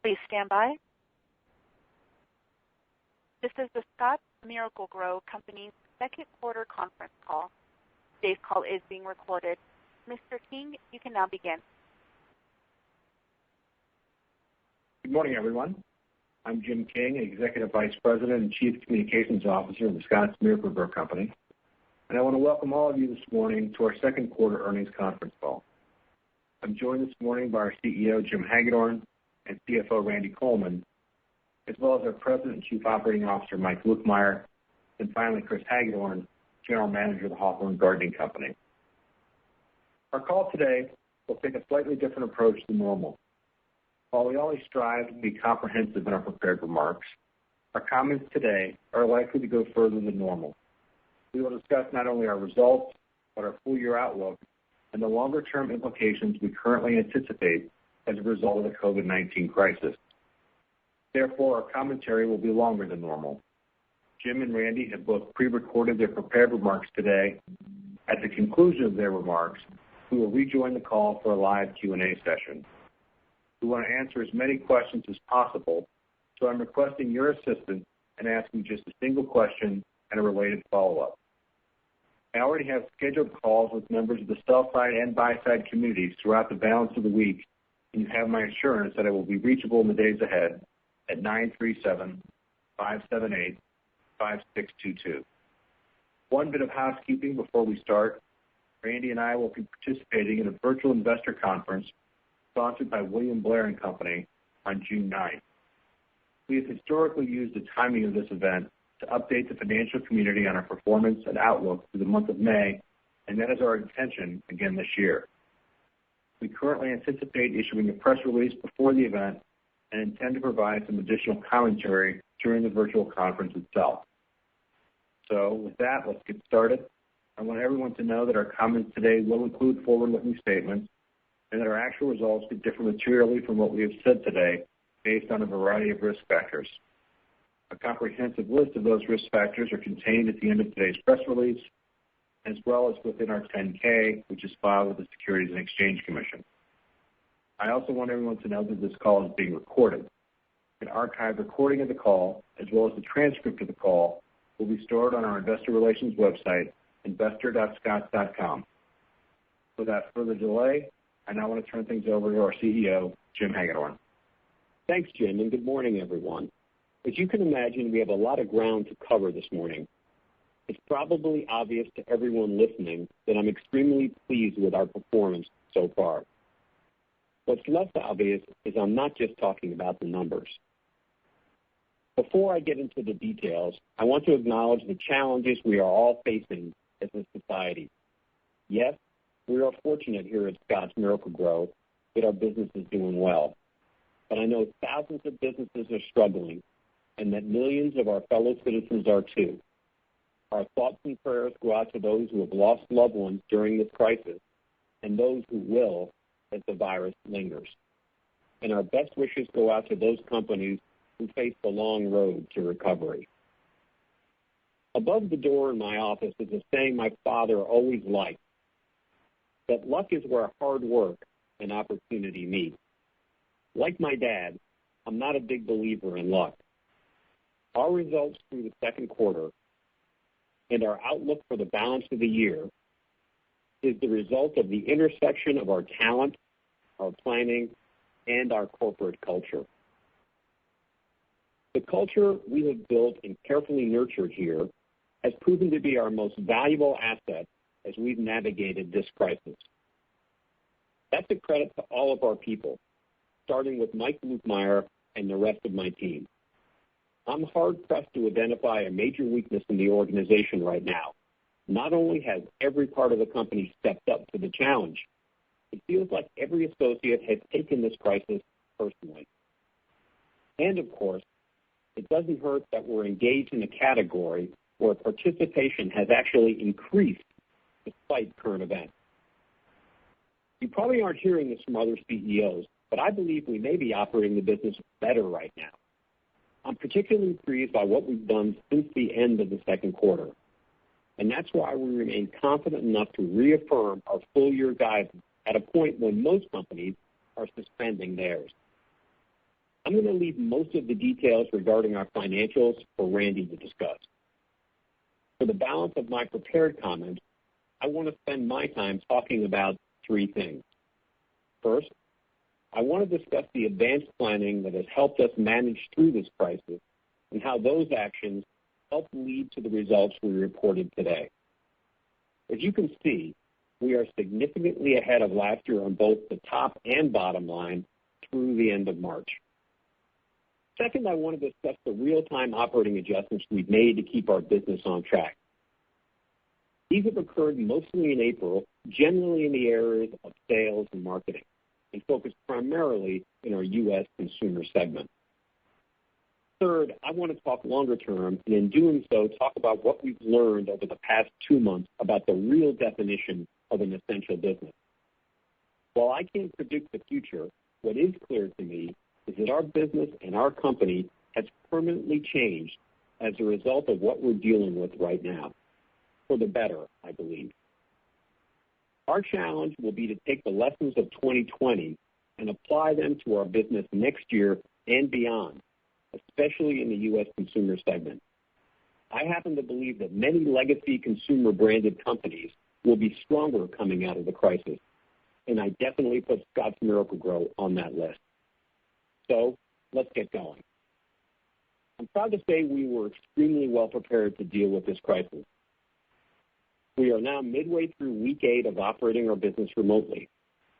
Please stand by. This is the Scotts Miracle-Gro Company's second quarter conference call. Today's call is being recorded. Mr. King, you can now begin. Good morning, everyone. I'm Jim King, Executive Vice President and Chief Communications Officer of the Scotts Miracle-Gro Company, and I want to welcome all of you this morning to our second quarter earnings conference call. I'm joined this morning by our CEO, Jim Hagedorn, and CFO, Randy Coleman, as well as our President and Chief Operating Officer, Mike Lukemire, and finally, Chris Hagedorn, General Manager of the Hawthorne Gardening Company. Our call today will take a slightly different approach than normal. While we always strive to be comprehensive in our prepared remarks, our comments today are likely to go further than normal. We will discuss not only our results, but our full-year outlook and the longer-term implications we currently anticipate as a result of the COVID-19 crisis. Therefore, our commentary will be longer than normal. Jim and Randy have both pre-recorded their prepared remarks today. At the conclusion of their remarks, we will rejoin the call for a live Q&A session. We want to answer as many questions as possible, so I'm requesting your assistance in asking just a single question and a related follow-up. I already have scheduled calls with members of the sell-side and buy-side communities throughout the balance of the week, and you have my assurance that I will be reachable in the days ahead at 937-578-5622. One bit of housekeeping before we start. Randy and I will be participating in a virtual investor conference sponsored by William Blair & Company on June 9th. We have historically used the timing of this event to update the financial community on our performance and outlook for the month of May, and that is our intention again this year. We currently anticipate issuing a press release before the event and intend to provide some additional commentary during the virtual conference itself. So with that, let's get started. I want everyone to know that our comments today will include forward-looking statements and that our actual results could differ materially from what we have said today based on a variety of risk factors. A comprehensive list of those risk factors are contained at the end of today's press release, as well as within our 10-K, which is filed with the Securities and Exchange Commission. I also want everyone to know that this call is being recorded. An archived recording of the call, as well as the transcript of the call, will be stored on our investor relations website, investor.scotts.com. Without further delay, I now want to turn things over to our CEO, Jim Hagedorn. Thanks, Jim, and good morning, everyone. As you can imagine, we have a lot of ground to cover this morning. It's probably obvious to everyone listening that I'm extremely pleased with our performance so far. What's less obvious is I'm not just talking about the numbers. Before I get into the details, I want to acknowledge the challenges we are all facing as a society. Yes, we are fortunate here at Scotts Miracle-Gro that our business is doing well. But I know thousands of businesses are struggling and that millions of our fellow citizens are too. Our thoughts and prayers go out to those who have lost loved ones during this crisis and those who will as the virus lingers. And our best wishes go out to those companies who face the long road to recovery. Above the door in my office is a saying my father always liked, that luck is where hard work and opportunity meet. Like my dad, I'm not a big believer in luck. Our results through the second quarter and our outlook for the balance of the year is the result of the intersection of our talent, our planning, and our corporate culture. The culture we have built and carefully nurtured here has proven to be our most valuable asset as we've navigated this crisis. That's a credit to all of our people, starting with Mike Lukemire and the rest of my team. I'm hard-pressed to identify a major weakness in the organization right now. Not only has every part of the company stepped up to the challenge, it feels like every associate has taken this crisis personally. And of course, it doesn't hurt that we're engaged in a category where participation has actually increased despite current events. You probably aren't hearing this from other CEOs, but I believe we may be operating the business better right now. I'm particularly pleased by what we've done since the end of the second quarter. And that's why we remain confident enough to reaffirm our full-year guidance at a point when most companies are suspending theirs. I'm going to leave most of the details regarding our financials for Randy to discuss. For the balance of my prepared comments, I want to spend my time talking about three things. First, I want to discuss the advanced planning that has helped us manage through this crisis and how those actions help lead to the results we reported today. As you can see, we are significantly ahead of last year on both the top and bottom line through the end of March. Second, I want to discuss the real-time operating adjustments we've made to keep our business on track. These have occurred mostly in April, generally in the areas of sales and marketing, and focused primarily in our U.S. consumer segment. Third, I want to talk longer term, and in doing so, talk about what we've learned over the past 2 months about the real definition of an essential business. While I can't predict the future, what is clear to me is that our business and our company has permanently changed as a result of what we're dealing with right now. For the better, I believe. Our challenge will be to take the lessons of 2020 and apply them to our business next year and beyond, especially in the U.S. consumer segment. I happen to believe that many legacy consumer-branded companies will be stronger coming out of the crisis, and I definitely put Scotts Miracle-Gro on that list. So let's get going. I'm proud to say we were extremely well prepared to deal with this crisis. We are now midway through week 8 of operating our business remotely.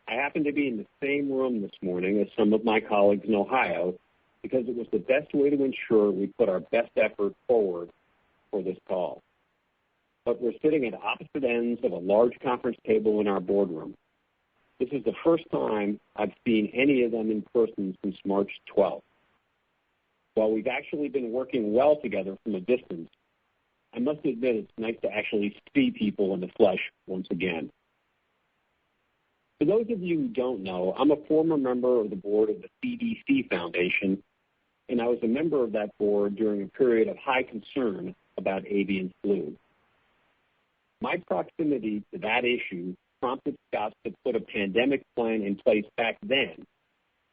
I happen to be in the same room this morning as some of my colleagues in Ohio because it was the best way to ensure we put our best effort forward for this call. But we're sitting at opposite ends of a large conference table in our boardroom. This is the first time I've seen any of them in person since March 12th. While we've actually been working well together from a distance, I must admit it's nice to actually see people in the flesh once again. For those of you who don't know, I'm a former member of the board of the CDC Foundation, and I was a member of that board during a period of high concern about avian flu. My proximity to that issue prompted Scotts to put a pandemic plan in place back then,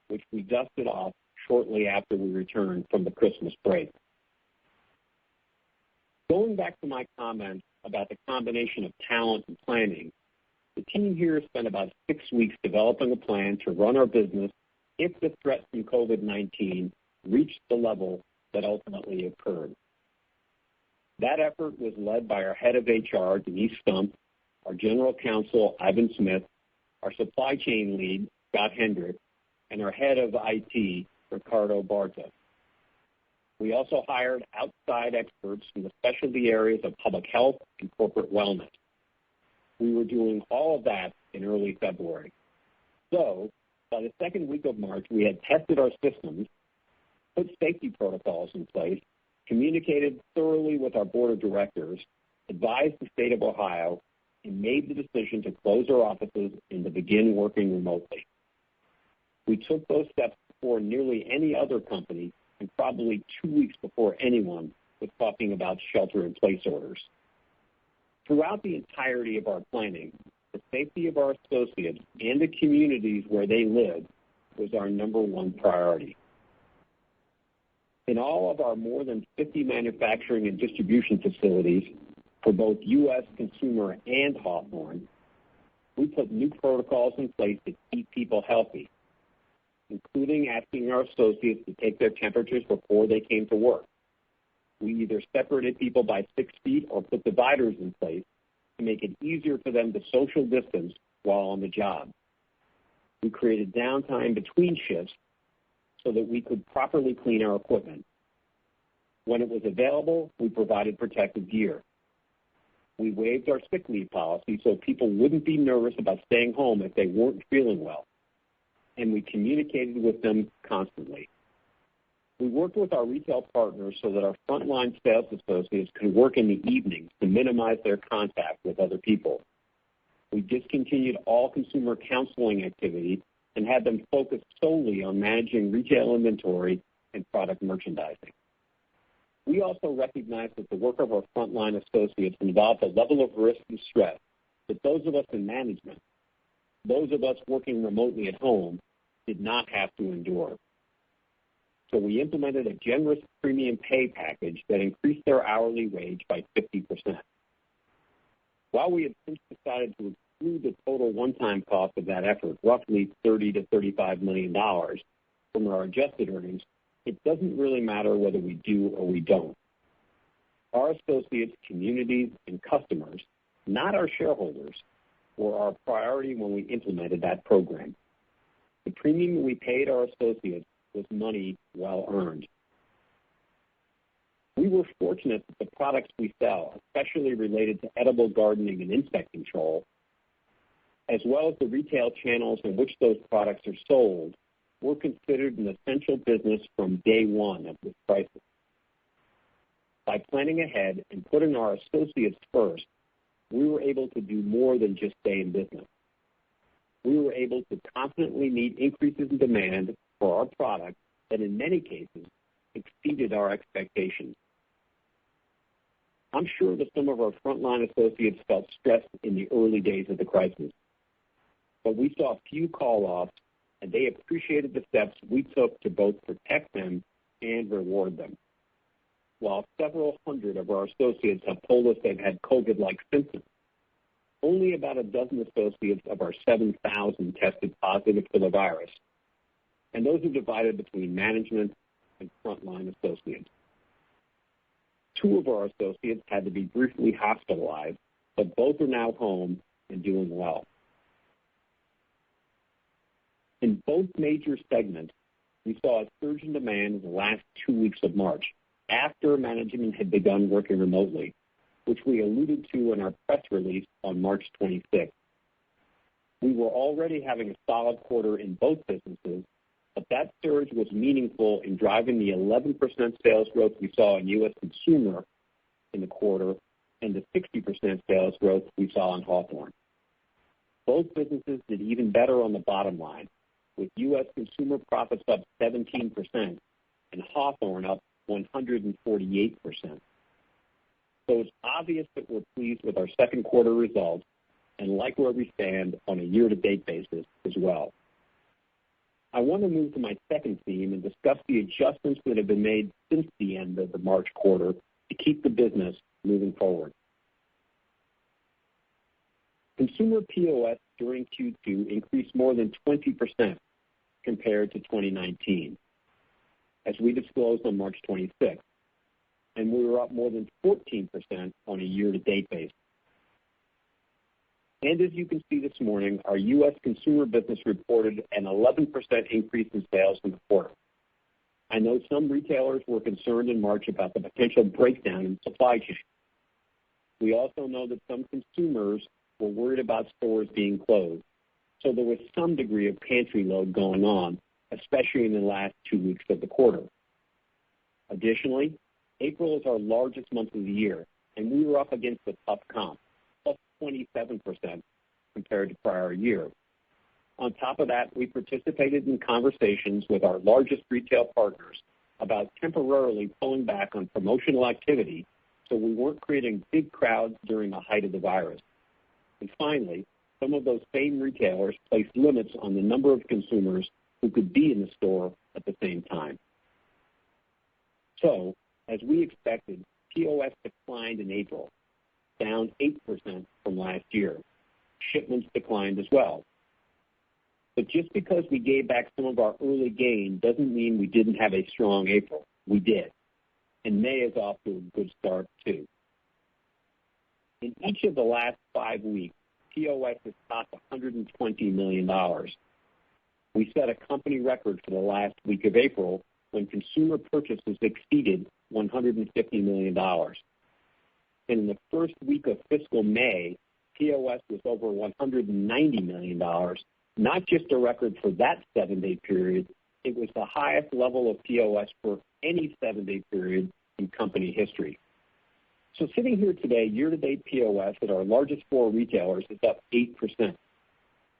which we dusted off shortly after we returned from the Christmas break. Going back to my comments about the combination of talent and planning, the team here spent about 6 weeks developing a plan to run our business if the threat from COVID-19 reached the level that ultimately occurred. That effort was led by our head of HR, Denise Stump, our general counsel, Ivan Smith, our supply chain lead, Scott Hendrick, and our head of IT, Ricardo Barta. We also hired outside experts from the specialty areas of public health and corporate wellness. We were doing all of that in early February. So, by the second week of March, we had tested our systems, put safety protocols in place, communicated thoroughly with our board of directors, advised the state of Ohio, and made the decision to close our offices and to begin working remotely. We took those steps before nearly any other company, and probably 2 weeks before anyone was talking about shelter-in-place orders. Throughout the entirety of our planning, the safety of our associates and the communities where they live was our number one priority. In all of our more than 50 manufacturing and distribution facilities for both U.S. consumer and Hawthorne, we put new protocols in place to keep people healthy, including asking our associates to take their temperatures before they came to work. We either separated people by 6 feet or put dividers in place to make it easier for them to social distance while on the job. We created downtime between shifts so that we could properly clean our equipment. When it was available, we provided protective gear. We waived our sick leave policy so people wouldn't be nervous about staying home if they weren't feeling well, and we communicated with them constantly. We worked with our retail partners so that our frontline sales associates could work in the evenings to minimize their contact with other people. We discontinued all consumer counseling activity and had them focus solely on managing retail inventory and product merchandising. We also recognized that the work of our frontline associates involved a level of risk and stress that those of us in management, those of us working remotely at home, did not have to endure. So we implemented a generous premium pay package that increased their hourly wage by 50%. While we have since decided to exclude the total one-time cost of that effort, roughly $30 to $35 million, from our adjusted earnings, it doesn't really matter whether we do or we don't. Our associates, communities, and customers, not our shareholders, were our priority when we implemented that program. The premium we paid our associates was money well earned. We were fortunate that the products we sell, especially related to edible gardening and insect control, as well as the retail channels in which those products are sold, were considered an essential business from day one of this crisis. By planning ahead and putting our associates first, we were able to do more than just stay in business. We were able to confidently meet increases in demand for our products that in many cases exceeded our expectations. I'm sure that some of our frontline associates felt stressed in the early days of the crisis, but we saw few call-offs, and they appreciated the steps we took to both protect them and reward them. While several hundred of our associates have told us they've had COVID-like symptoms, only about a dozen associates of our 7,000 tested positive for the virus, and those are divided between management and frontline associates. 2 of our associates had to be briefly hospitalized, but both are now home and doing well. In both major segments, we saw a surge in demand in the last 2 weeks of March, after management had begun working remotely, which we alluded to in our press release on March 26th. We were already having a solid quarter in both businesses, but that surge was meaningful in driving the 11% sales growth we saw in U.S. consumer in the quarter and the 60% sales growth we saw in Hawthorne. Both businesses did even better on the bottom line, with U.S. consumer profits up 17% and Hawthorne up 148%. So it's obvious that we're pleased with our second quarter results and like where we stand on a year-to-date basis as well. I want to move to my second theme and discuss the adjustments that have been made since the end of the March quarter to keep the business moving forward. Consumer POS during Q2 increased more than 20% compared to 2019, as we disclosed on March 26th, and we were up more than 14% on a year-to-date basis. And as you can see this morning, our U.S. consumer business reported an 11% increase in sales in the quarter. I know some retailers were concerned in March about the potential breakdown in supply chain. We also know that some consumers were worried about stores being closed, so there was some degree of pantry load going on, especially in the last 2 weeks of the quarter. Additionally, April is our largest month of the year, and we were up against a tough comp, plus 27% compared to prior year. On top of that, we participated in conversations with our largest retail partners about temporarily pulling back on promotional activity so we weren't creating big crowds during the height of the virus. And finally, some of those same retailers placed limits on the number of consumers who could be in the store at the same time. So, as we expected, POS declined in April, down 8% from last year. Shipments declined as well. But just because we gave back some of our early gain doesn't mean we didn't have a strong April. We did. And May is off to a good start, too. In each of the last 5 weeks, POS has topped $120 million. We set a company record for the last week of April when consumer purchases exceeded $150 million. And in the first week of fiscal May, POS was over $190 million, not just a record for that 7-day period, it was the highest level of POS for any 7-day period in company history. So sitting here today, year-to-date POS at our largest 4 retailers is up 8%.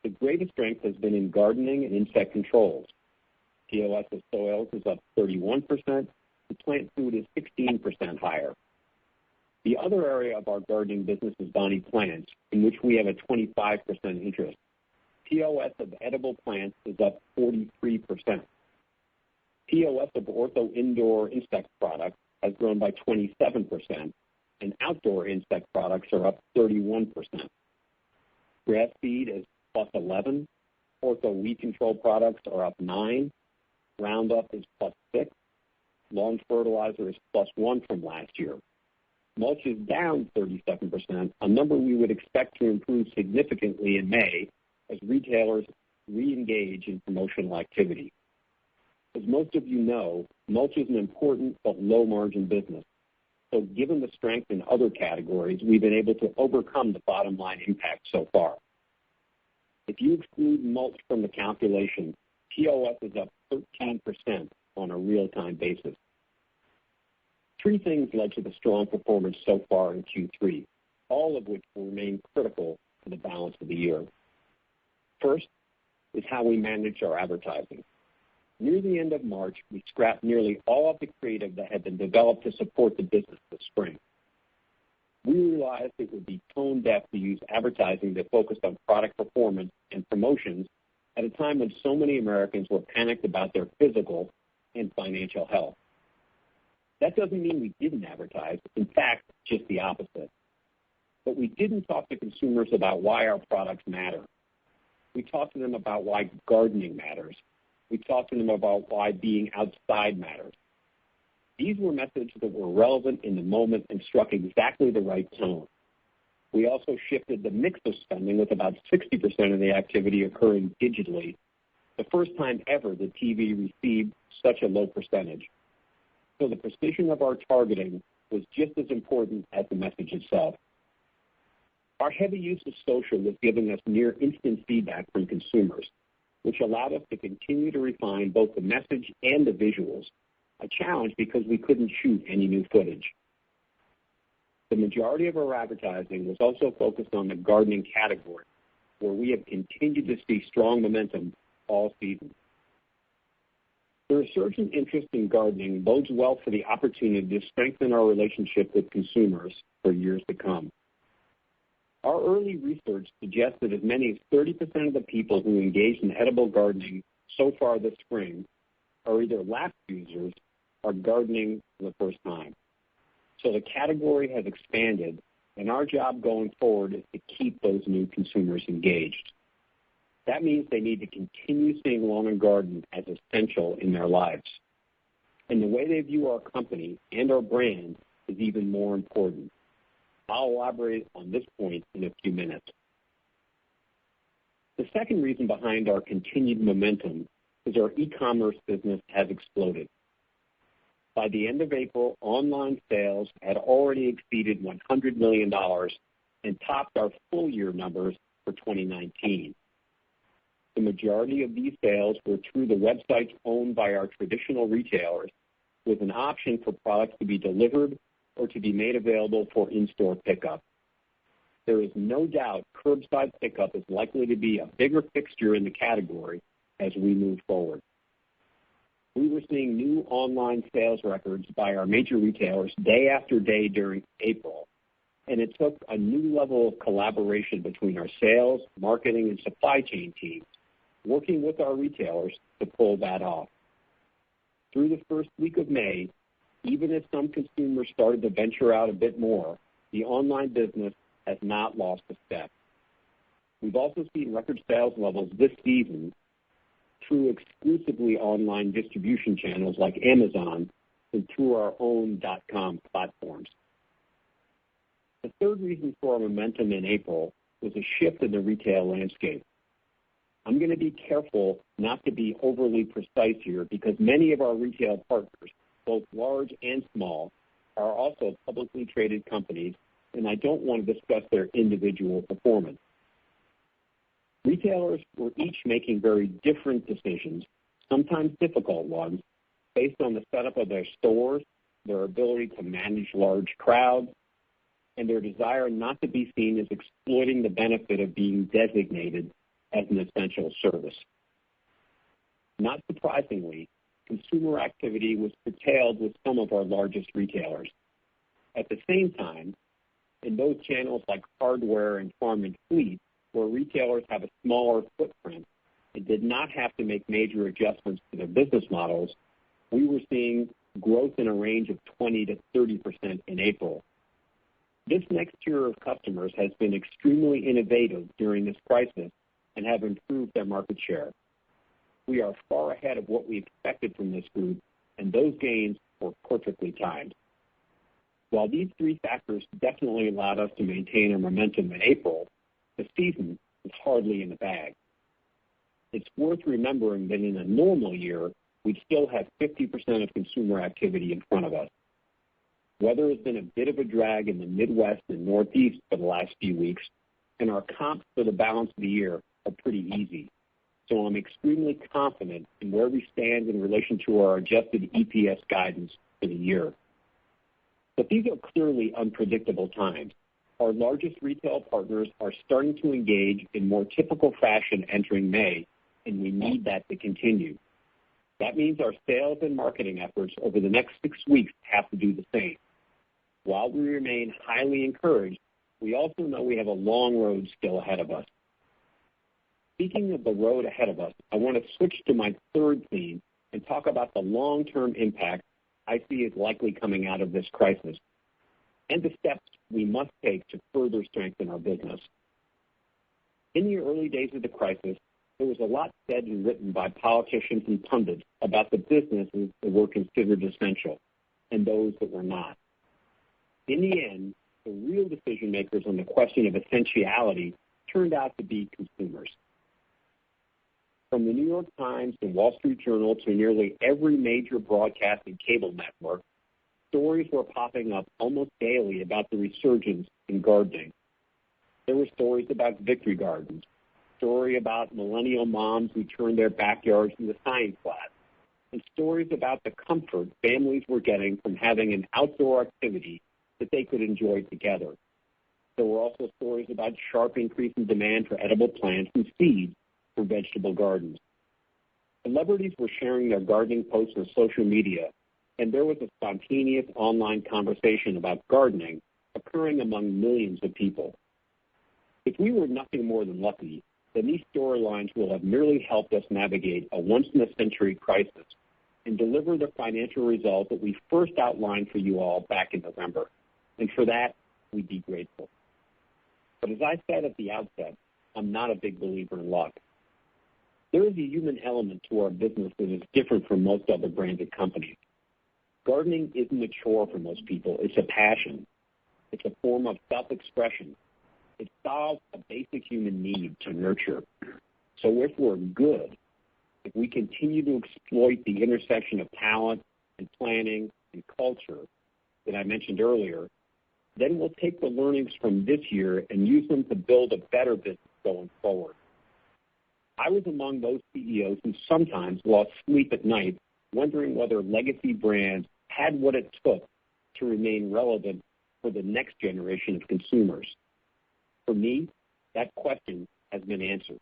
The greatest strength has been in gardening and insect controls. POS of soils is up 31%, and plant food is 16% higher. The other area of our gardening business is Bonnie Plants, in which we have a 25% interest. POS of edible plants is up 43%. POS of Ortho indoor insect products has grown by 27%, and outdoor insect products are up 31%. Grass seed is plus 11, Ortho weed control products are up 9, Roundup is plus 6, lawn fertilizer is plus 1 from last year. Mulch is down 37%, a number we would expect to improve significantly in May as retailers re-engage in promotional activity. As most of you know, mulch is an important but low-margin business. So given the strength in other categories, we've been able to overcome the bottom line impact so far. If you exclude mulch from the calculation, POS is up 13% on a real-time basis. Three things led to the strong performance so far in Q3, all of which will remain critical for the balance of the year. First is how we manage our advertising. Near the end of March, we scrapped nearly all of the creative that had been developed to support the business this spring. We realized it would be tone deaf to use advertising that focused on product performance and promotions at a time when so many Americans were panicked about their physical and financial health. That doesn't mean we didn't advertise. In fact, just the opposite. But we didn't talk to consumers about why our products matter. We talked to them about why gardening matters. We talked to them about why being outside matters. These were messages that were relevant in the moment and struck exactly the right tone. We also shifted the mix of spending with about 60% of the activity occurring digitally, the first time ever that TV received such a low percentage. So the precision of our targeting was just as important as the message itself. Our heavy use of social was giving us near instant feedback from consumers, which allowed us to continue to refine both the message and the visuals, a challenge because we couldn't shoot any new footage. The majority of our advertising was also focused on the gardening category, where we have continued to see strong momentum all season. The resurgent interest in gardening bodes well for the opportunity to strengthen our relationship with consumers for years to come. Our early research suggests that as many as 30% of the people who engaged in edible gardening so far this spring are either lapsed users or gardening for the first time. So the category has expanded, and our job going forward is to keep those new consumers engaged. That means they need to continue seeing lawn and garden as essential in their lives. And the way they view our company and our brand is even more important. I'll elaborate on this point in a few minutes. The second reason behind our continued momentum is our e-commerce business has exploded. By the end of April, online sales had already exceeded $100 million and topped our full-year numbers for 2019. The majority of these sales were through the websites owned by our traditional retailers, with an option for products to be delivered or to be made available for in-store pickup. There is no doubt curbside pickup is likely to be a bigger fixture in the category as we move forward. We were seeing new online sales records by our major retailers day after day during April, and it took a new level of collaboration between our sales, marketing, and supply chain teams, working with our retailers to pull that off. Through the first week of May, even as some consumers started to venture out a bit more, the online business has not lost a step. We've also seen record sales levels this season through exclusively online distribution channels like Amazon and through our own .com platforms. The third reason for our momentum in April was a shift in the retail landscape. I'm going to be careful not to be overly precise here because many of our retail partners, both large and small, are also publicly traded companies, and I don't want to discuss their individual performance. Retailers were each making very different decisions, sometimes difficult ones, based on the setup of their stores, their ability to manage large crowds, and their desire not to be seen as exploiting the benefit of being designated as an essential service. Not surprisingly, consumer activity was curtailed with some of our largest retailers. At the same time, in those channels like hardware and farm and fleet, where retailers have a smaller footprint and did not have to make major adjustments to their business models, We were seeing growth in a range of 20 to 30% in April. This next tier of customers has been extremely innovative during this crisis and have improved their market share. We are far ahead of what we expected from this group, and those gains were perfectly timed. While these three factors definitely allowed us to maintain our momentum in April, the season is hardly in the bag. It's worth remembering that in a normal year, we'd still have 50% of consumer activity in front of us. Weather has been a bit of a drag in the Midwest and Northeast for the last few weeks, and our comps for the balance of the year are pretty easy. So I'm extremely confident in where we stand in relation to our adjusted EPS guidance for the year. But these are clearly unpredictable times. Our largest retail partners are starting to engage in more typical fashion entering May, and we need that to continue. That means our sales and marketing efforts over the next 6 weeks have to do the same. While we remain highly encouraged, we also know we have a long road still ahead of us. Speaking of the road ahead of us, I want to switch to my third theme and talk about the long-term impact I see is likely coming out of this crisis and the steps we must take to further strengthen our business. In the early days of the crisis, there was a lot said and written by politicians and pundits about the businesses that were considered essential and those that were not. In the end, the real decision makers on the question of essentiality turned out to be consumers. From the New York Times to Wall Street Journal to nearly every major broadcast and cable network, stories were popping up almost daily about the resurgence in gardening. There were stories about victory gardens, story about millennial moms who turned their backyards into science labs, and stories about the comfort families were getting from having an outdoor activity that they could enjoy together. There were also stories about sharp increase in demand for edible plants and seeds for vegetable gardens. Celebrities were sharing their gardening posts on social media, and there was a spontaneous online conversation about gardening occurring among millions of people. If we were nothing more than lucky, then these storylines will have merely helped us navigate a once-in-a-century crisis and deliver the financial result that we first outlined for you all back in November. And for that, we'd be grateful. But as I said at the outset, I'm not a big believer in luck. There is a human element to our business that is different from most other branded companies. Gardening isn't a chore for most people. It's a passion. It's a form of self-expression. It solves a basic human need to nurture. So if we're good, if we continue to exploit the intersection of talent and planning and culture that I mentioned earlier, then we'll take the learnings from this year and use them to build a better business going forward. I was among those CEOs who sometimes lost sleep at night wondering whether legacy brands had what it took to remain relevant for the next generation of consumers. For me, that question has been answered.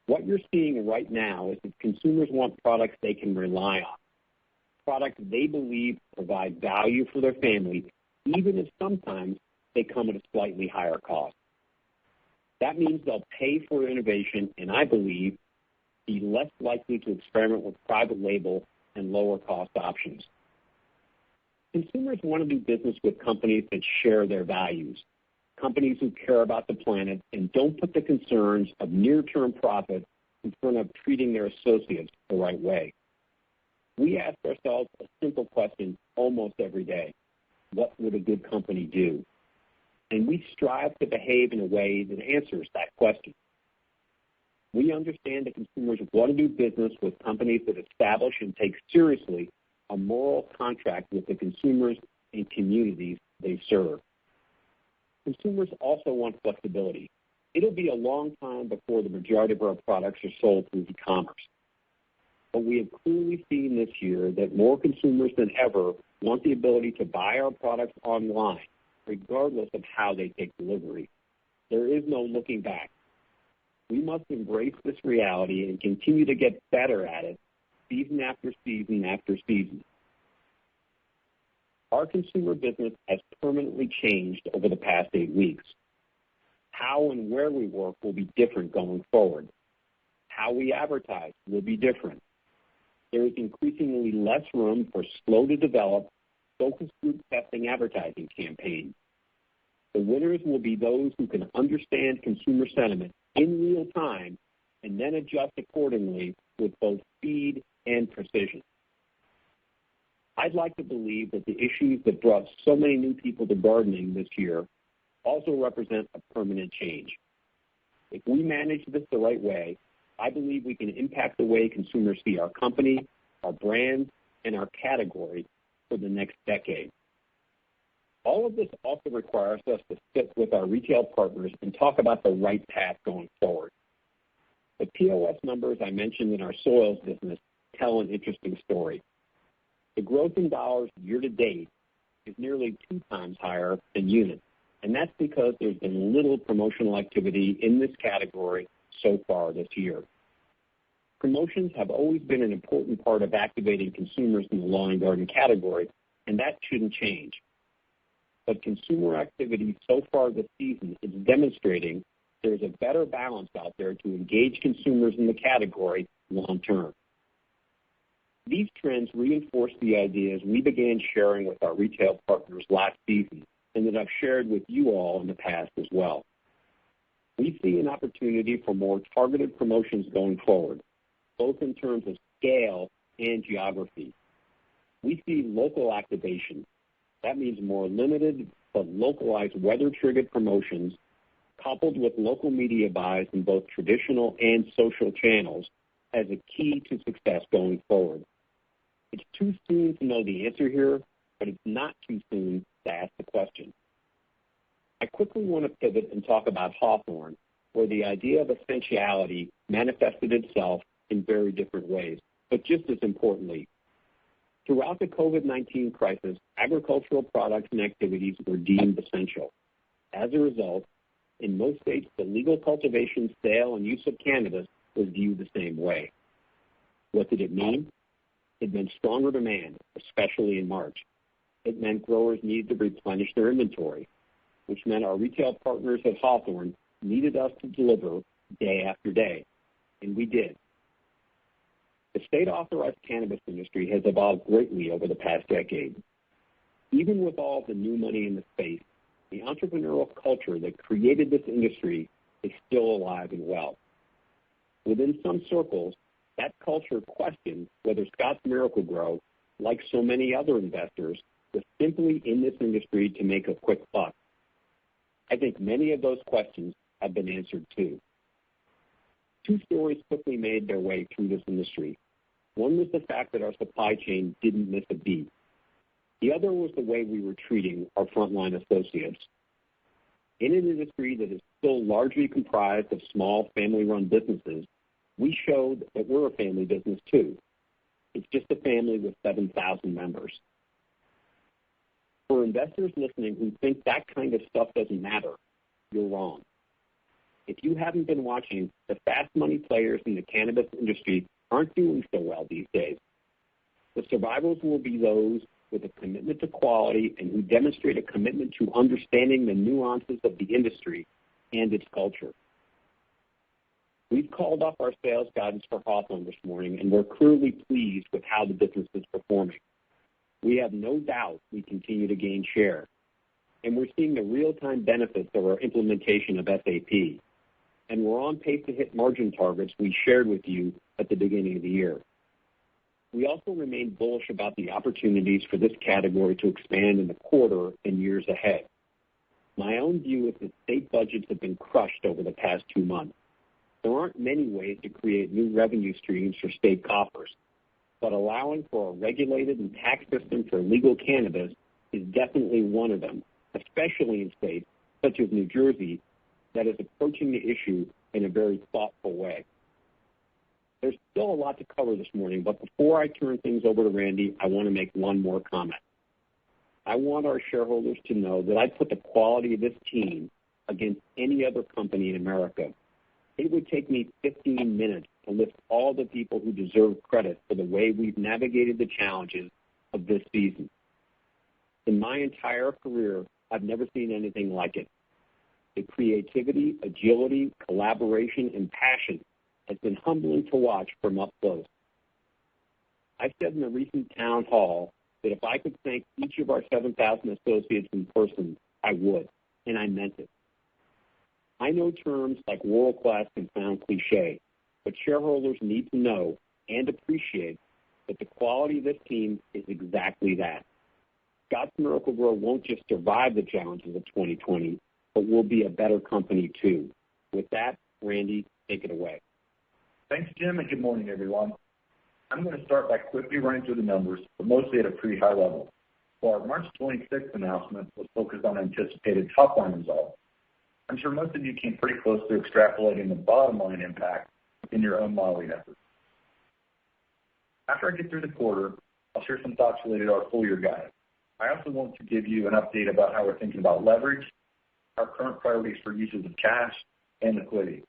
What you're seeing right now is that consumers want products they can rely on, products they believe provide value for their family, even if sometimes they come at a slightly higher cost. That means they'll pay for innovation and, I believe, be less likely to experiment with private label and lower cost options. Consumers want to do business with companies that share their values, companies who care about the planet and don't put the concerns of near-term profit in front of treating their associates the right way. We ask ourselves a simple question almost every day: what would a good company do? And we strive to behave in a way that answers that question. We understand that consumers want to do business with companies that establish and take seriously a moral contract with the consumers and communities they serve. Consumers also want flexibility. It'll be a long time before the majority of our products are sold through e-commerce. But we have clearly seen this year that more consumers than ever want the ability to buy our products online, regardless of how they take delivery. There is no looking back. We must embrace this reality and continue to get better at it season after season after season. Our consumer business has permanently changed over the past 8 weeks. How and where we work will be different going forward. How we advertise will be different. there is increasingly less room for slow-to-develop, focus group testing advertising campaigns. The winners will be those who can understand consumer sentiment in real time and then adjust accordingly with both speed and precision. I'd like to believe that the issues that brought so many new people to gardening this year also represent a permanent change. If we manage this the right way, I believe we can impact the way consumers see our company, our brand, and our category for the next decade. All of this also requires us to sit with our retail partners and talk about the right path going forward. The POS numbers I mentioned in our soils business tell an interesting story. The growth in dollars year to date is nearly 2 times higher than units, and that's because there's been little promotional activity in this category so far this year. Promotions have always been an important part of activating consumers in the lawn and garden category, and that shouldn't change. But consumer activity so far this season is demonstrating there's a better balance out there to engage consumers in the category long term. These trends reinforce the ideas we began sharing with our retail partners last season and that I've shared with you all in the past as well. We see an opportunity for more targeted promotions going forward, both in terms of scale and geography. We see local activation. That means more limited but localized weather-triggered promotions coupled with local media buys in both traditional and social channels as a key to success going forward. It's too soon to know the answer here, but it's not too soon to ask the question. I quickly want to pivot and talk about Hawthorne, where the idea of essentiality manifested itself in very different ways, but just as importantly, throughout the COVID-19 crisis, agricultural products and activities were deemed essential. As a result, in most states, the legal cultivation, sale, and use of cannabis was viewed the same way. What did it mean? It meant stronger demand, especially in March. It meant growers needed to replenish their inventory, which meant our retail partners at Hawthorne needed us to deliver day after day, and we did. The state-authorized cannabis industry has evolved greatly over the past decade. Even with all the new money in the space, the entrepreneurial culture that created this industry is still alive and well. Within some circles, that culture questioned whether Scotts Miracle-Gro, like so many other investors, was simply in this industry to make a quick buck. I think many of those questions have been answered too. 2 stories quickly made their way through this industry. One was the fact that our supply chain didn't miss a beat. The other was the way we were treating our frontline associates. In an industry that is still largely comprised of small family-run businesses, we showed that we're a family business too. It's just a family with 7,000 members. For investors listening who think that kind of stuff doesn't matter, you're wrong. If you haven't been watching, the fast money players in the cannabis industry aren't doing so well these days. The survivors will be those with a commitment to quality and who demonstrate a commitment to understanding the nuances of the industry and its culture. We've called up our sales guidance for Hawthorne this morning, and we're clearly pleased with how the business is performing. We have no doubt we continue to gain share, and we're seeing the real-time benefits of our implementation of SAP, and we're on pace to hit margin targets we shared with you at the beginning of the year. We also remain bullish about the opportunities for this category to expand in the quarter and years ahead. My own view is that state budgets have been crushed over the past 2 months. There aren't many ways to create new revenue streams for state coffers, but allowing for a regulated and tax system for legal cannabis is definitely one of them, especially in states such as New Jersey that is approaching the issue in a very thoughtful way. There's still a lot to cover this morning, but before I turn things over to Randy, I want to make one more comment. I want our shareholders to know that I put the quality of this team against any other company in America. It would take me 15 minutes to list all the people who deserve credit for the way we've navigated the challenges of this season. In my entire career, I've never seen anything like it. The creativity, agility, collaboration, and passion has been humbling to watch from up close. I said in a recent town hall that if I could thank each of our 7,000 associates in person, I would, and I meant it. I know terms like world-class can sound cliche, but shareholders need to know and appreciate that the quality of this team is exactly that. Scotts Miracle-Gro won't just survive the challenges of 2020, but will be a better company too. With that, Randy, take it away. Thanks, Jim, and good morning, everyone. I'm going to start by quickly running through the numbers, but mostly at a pretty high level. While our March 26th announcement was focused on anticipated top-line results, I'm sure most of you came pretty close to extrapolating the bottom-line impact in your own modeling efforts. After I get through the quarter, I'll share some thoughts related to our full-year guide. I also want to give you an update about how we're thinking about leverage, our current priorities for uses of cash, and liquidity.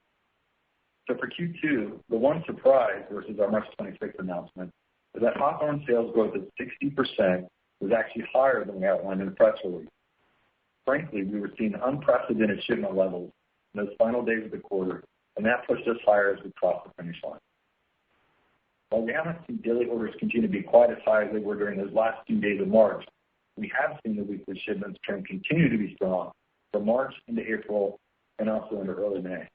So for Q2, the one surprise versus our March 26th announcement is that Hawthorne sales growth of 60% was actually higher than we outlined in the press release. Frankly, we were seeing unprecedented shipment levels in those final days of the quarter, and that pushed us higher as we crossed the finish line. While we haven't seen daily orders continue to be quite as high as they were during those last few days of March, we have seen the weekly shipments trend continue to be strong from March into April and also into early May.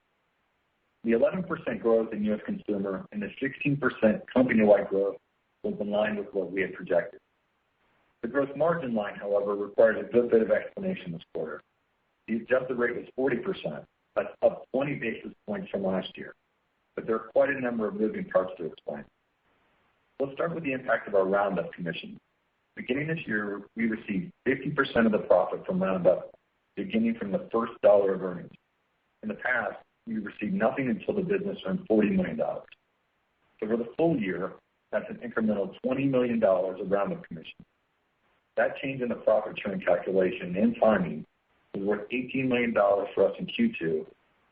The 11% growth in U.S. consumer and the 16% company-wide growth was in line with what we had projected. The gross margin line, however, required a good bit of explanation this quarter. The adjusted rate was 40%. That's up 20 basis points from last year. But there are quite a number of moving parts to explain. Let's start with the impact of our Roundup commission. Beginning this year, we received 50% of the profit from Roundup beginning from the first dollar of earnings. In the past, we received nothing until the business earned $40 million. So for the full year, that's an incremental $20 million of Roundup commission. That change in the profit sharing calculation and timing was worth $18 million for us in Q2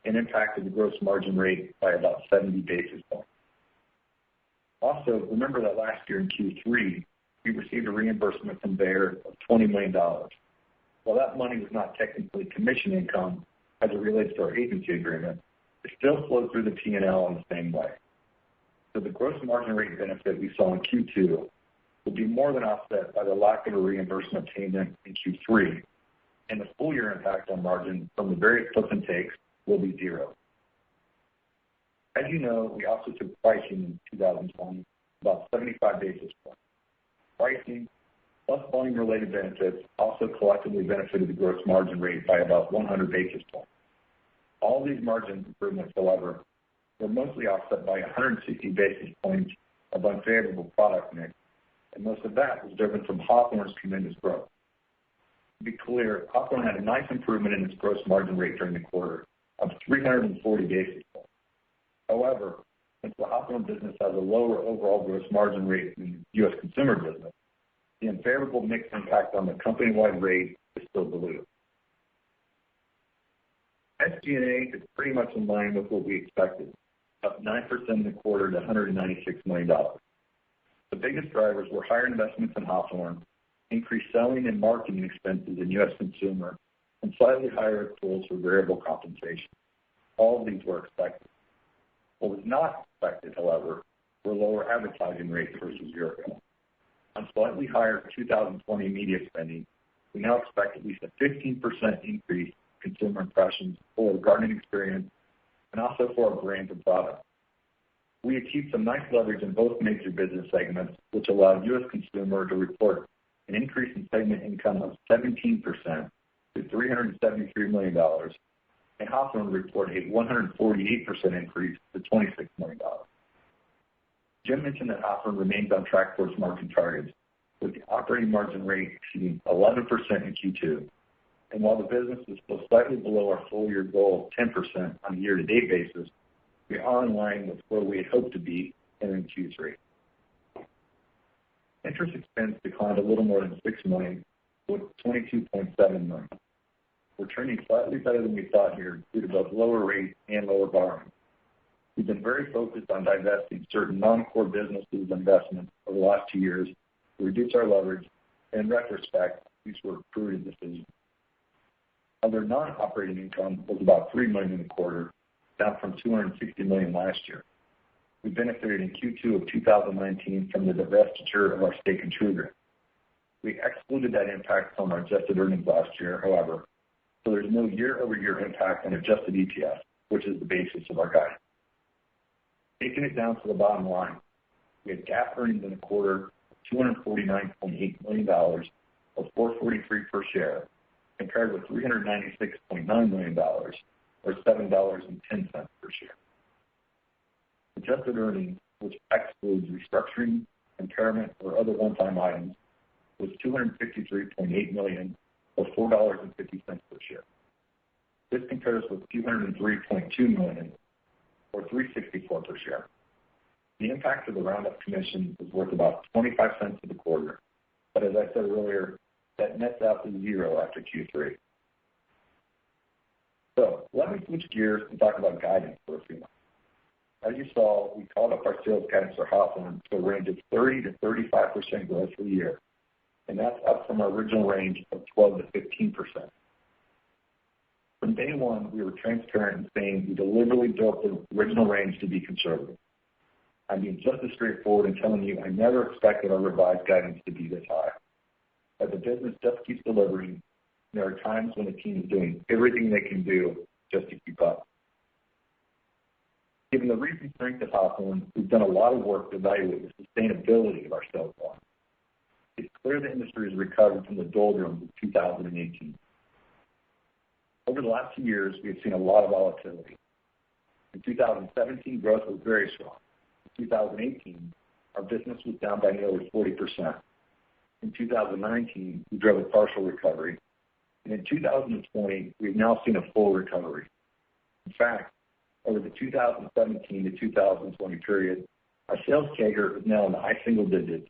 and impacted the gross margin rate by about 70 basis points. Also, remember that last year in Q3, we received a reimbursement from Bayer of $20 million. While that money was not technically commission income as it relates to our agency agreement, it still flowed through the P&L in the same way. So the gross margin rate benefit we saw in Q2 will be more than offset by the lack of a reimbursement payment in Q3, and the full year impact on margin from the various puts and takes will be zero. As you know, we also took pricing in 2020, about 75 basis points. Pricing plus volume-related benefits also collectively benefited the gross margin rate by about 100 basis points. All these margin improvements, however, were mostly offset by 160 basis points of unfavorable product mix, and most of that was driven from Hawthorne's tremendous growth. To be clear, Hawthorne had a nice improvement in its gross margin rate during the quarter of 340 basis points. However, since the Hawthorne business has a lower overall gross margin rate than the U.S. consumer business, the unfavorable mix impact on the company-wide rate is still dilutive. SG&A is pretty much in line with what we expected, up 9% in the quarter to $196 million. The biggest drivers were higher investments in Hawthorne, increased selling and marketing expenses in U.S. consumer, and slightly higher accruals for variable compensation. All of these were expected. What was not expected, however, were lower advertising rates versus a year ago. On slightly higher 2020 media spending, we now expect at least a 15% increase in consumer impressions for the gardening experience and also for our brands and products. We achieved some nice leverage in both major business segments, which allowed U.S. consumer to report an increase in segment income of 17% to $373 million, and Hawthorne reported a 148% increase to $26 million. Jim mentioned that Hawthorne remains on track for its margin targets, with the operating margin rate exceeding 11% in Q2. And while the business is still slightly below our full-year goal of 10% on a year-to-date basis, we are in line with where we had hoped to be in Q3. Interest expense declined a little more than $6 million to $22.7 million. We're trending slightly better than we thought here due to both lower rates and lower borrowing. We've been very focused on divesting certain non-core businesses and investments over the last 2 years to reduce our leverage, and in retrospect, these were prudent decisions. Other non-operating income was about $3 million in the quarter, down from $260 million last year. We benefited in Q2 of 2019 from the divestiture of our stake in TrueGrip. We excluded that impact from our adjusted earnings last year, however, so there's no year-over-year impact on adjusted EPS, which is the basis of our guidance. Taking it down to the bottom line, we had GAAP earnings in the quarter of $249.8 million, or $4.43 per share, compared with $396.9 million, or $7.10 per share. Adjusted earnings, which excludes restructuring, impairment, or other one-time items, was $253.8 million, or $4.50 per share. This compares with $203.2 million, or $3.64 per share. The impact of the Roundup commission was worth about 25 cents for the quarter, but as I said earlier, that nets out to zero after Q3. So let me switch gears and talk about guidance for a few months. As you saw, we called up our sales guidance for Hawthorne to a range of 30 to 35% growth for the year, and that's up from our original range of 12 to 15%. From day one, we were transparent in saying we deliberately built the original range to be conservative. I'm being just as straightforward in telling you I never expected our revised guidance to be this high. As the business just keeps delivering, there are times when the team is doing everything they can do just to keep up. Given the recent strength of Hawthorne, we've done a lot of work to evaluate the sustainability of our sales volume. It's clear the industry has recovered from the doldrums of 2018. Over the last 2 years, we have seen a lot of volatility. In 2017, growth was very strong. In 2018, our business was down by nearly 40%. In 2019, we drove a partial recovery. And in 2020, we've now seen a full recovery. In fact, over the 2017 to 2020 period, our sales CAGR is now in the high single digits,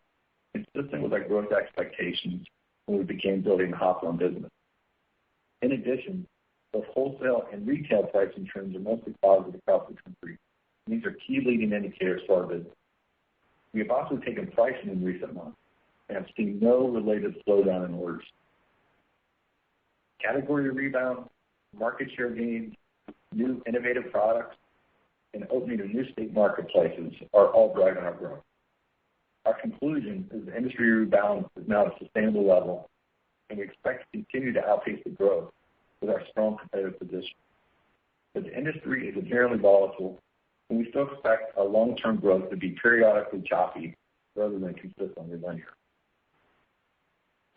consistent with our growth expectations when we began building the Hawthorne business. In addition, both wholesale and retail pricing trends are mostly positive across the country. These are key leading indicators for our business. We have also taken pricing in recent months and have seen no related slowdown in orders. Category rebound, market share gains, new innovative products, and opening of new state marketplaces are all driving our growth. Our conclusion is the industry rebound is now at a sustainable level, and we expect to continue to outpace the growth with our strong competitive position. But the industry is inherently volatile, and we still expect our long-term growth to be periodically choppy rather than consistently linear.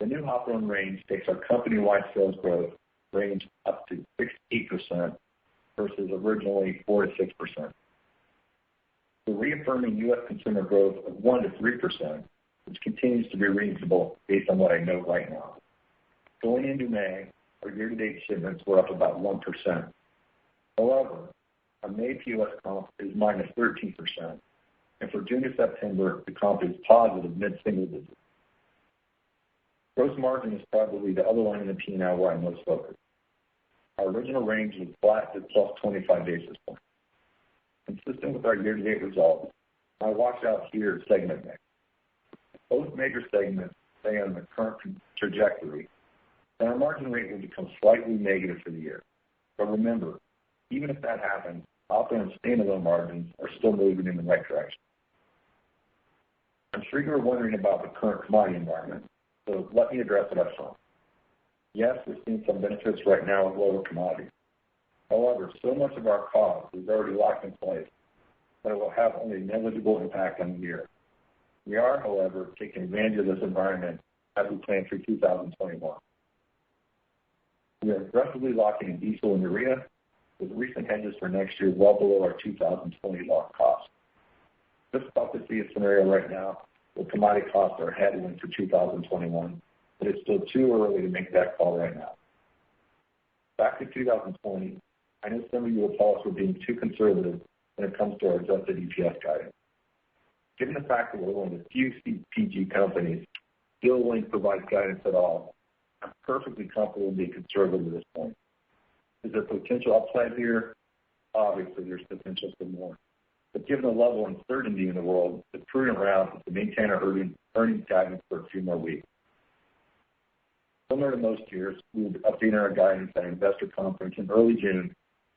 The new Hawthorne range takes our company-wide sales growth range up to 6-8% versus originally 4-6%. We're reaffirming U.S. consumer growth of 1-3%, which continues to be reasonable based on what I know right now. Going into May, our year-to-date shipments were up about 1%. However, our May POS comp is minus 13%, and for June to September, the comp is positive mid-single digits. Gross margin is probably the other line in the P&L where I'm most focused. Our original range was flat to plus 25 basis points. Consistent with our year-to-date results, my watch-out here is segment mix. Both major segments stay on the current trajectory, and our margin rate will become slightly negative for the year. But remember, even if that happens, Hawthorne's standalone margins are still moving in the right direction. I'm sure you're wondering about the current commodity environment, so let me address it up front. Yes, we're seeing some benefits right now with lower commodities. However, so much of our cost is already locked in place that it will have only a negligible impact on the year. We are, however, taking advantage of this environment as we plan through 2021. We are aggressively locking in diesel and urea, with recent hedges for next year well below our 2020 lock cost. Just about to see a scenario right now where commodity costs are a headwind for 2021, but it's still too early to make that call right now. Back to 2020, I know some of you will tell us we're being too conservative when it comes to our adjusted EPS guidance. Given the fact that we're one of the few CPG companies still willing to provide guidance at all, I'm perfectly comfortable being conservative at this point. Is there potential upside here? Obviously, there's potential for more. But given the level of uncertainty in the world, the prudent route is to maintain our earnings guidance for a few more weeks. Similar to most years, we will be updating our guidance at an investor conference in early June,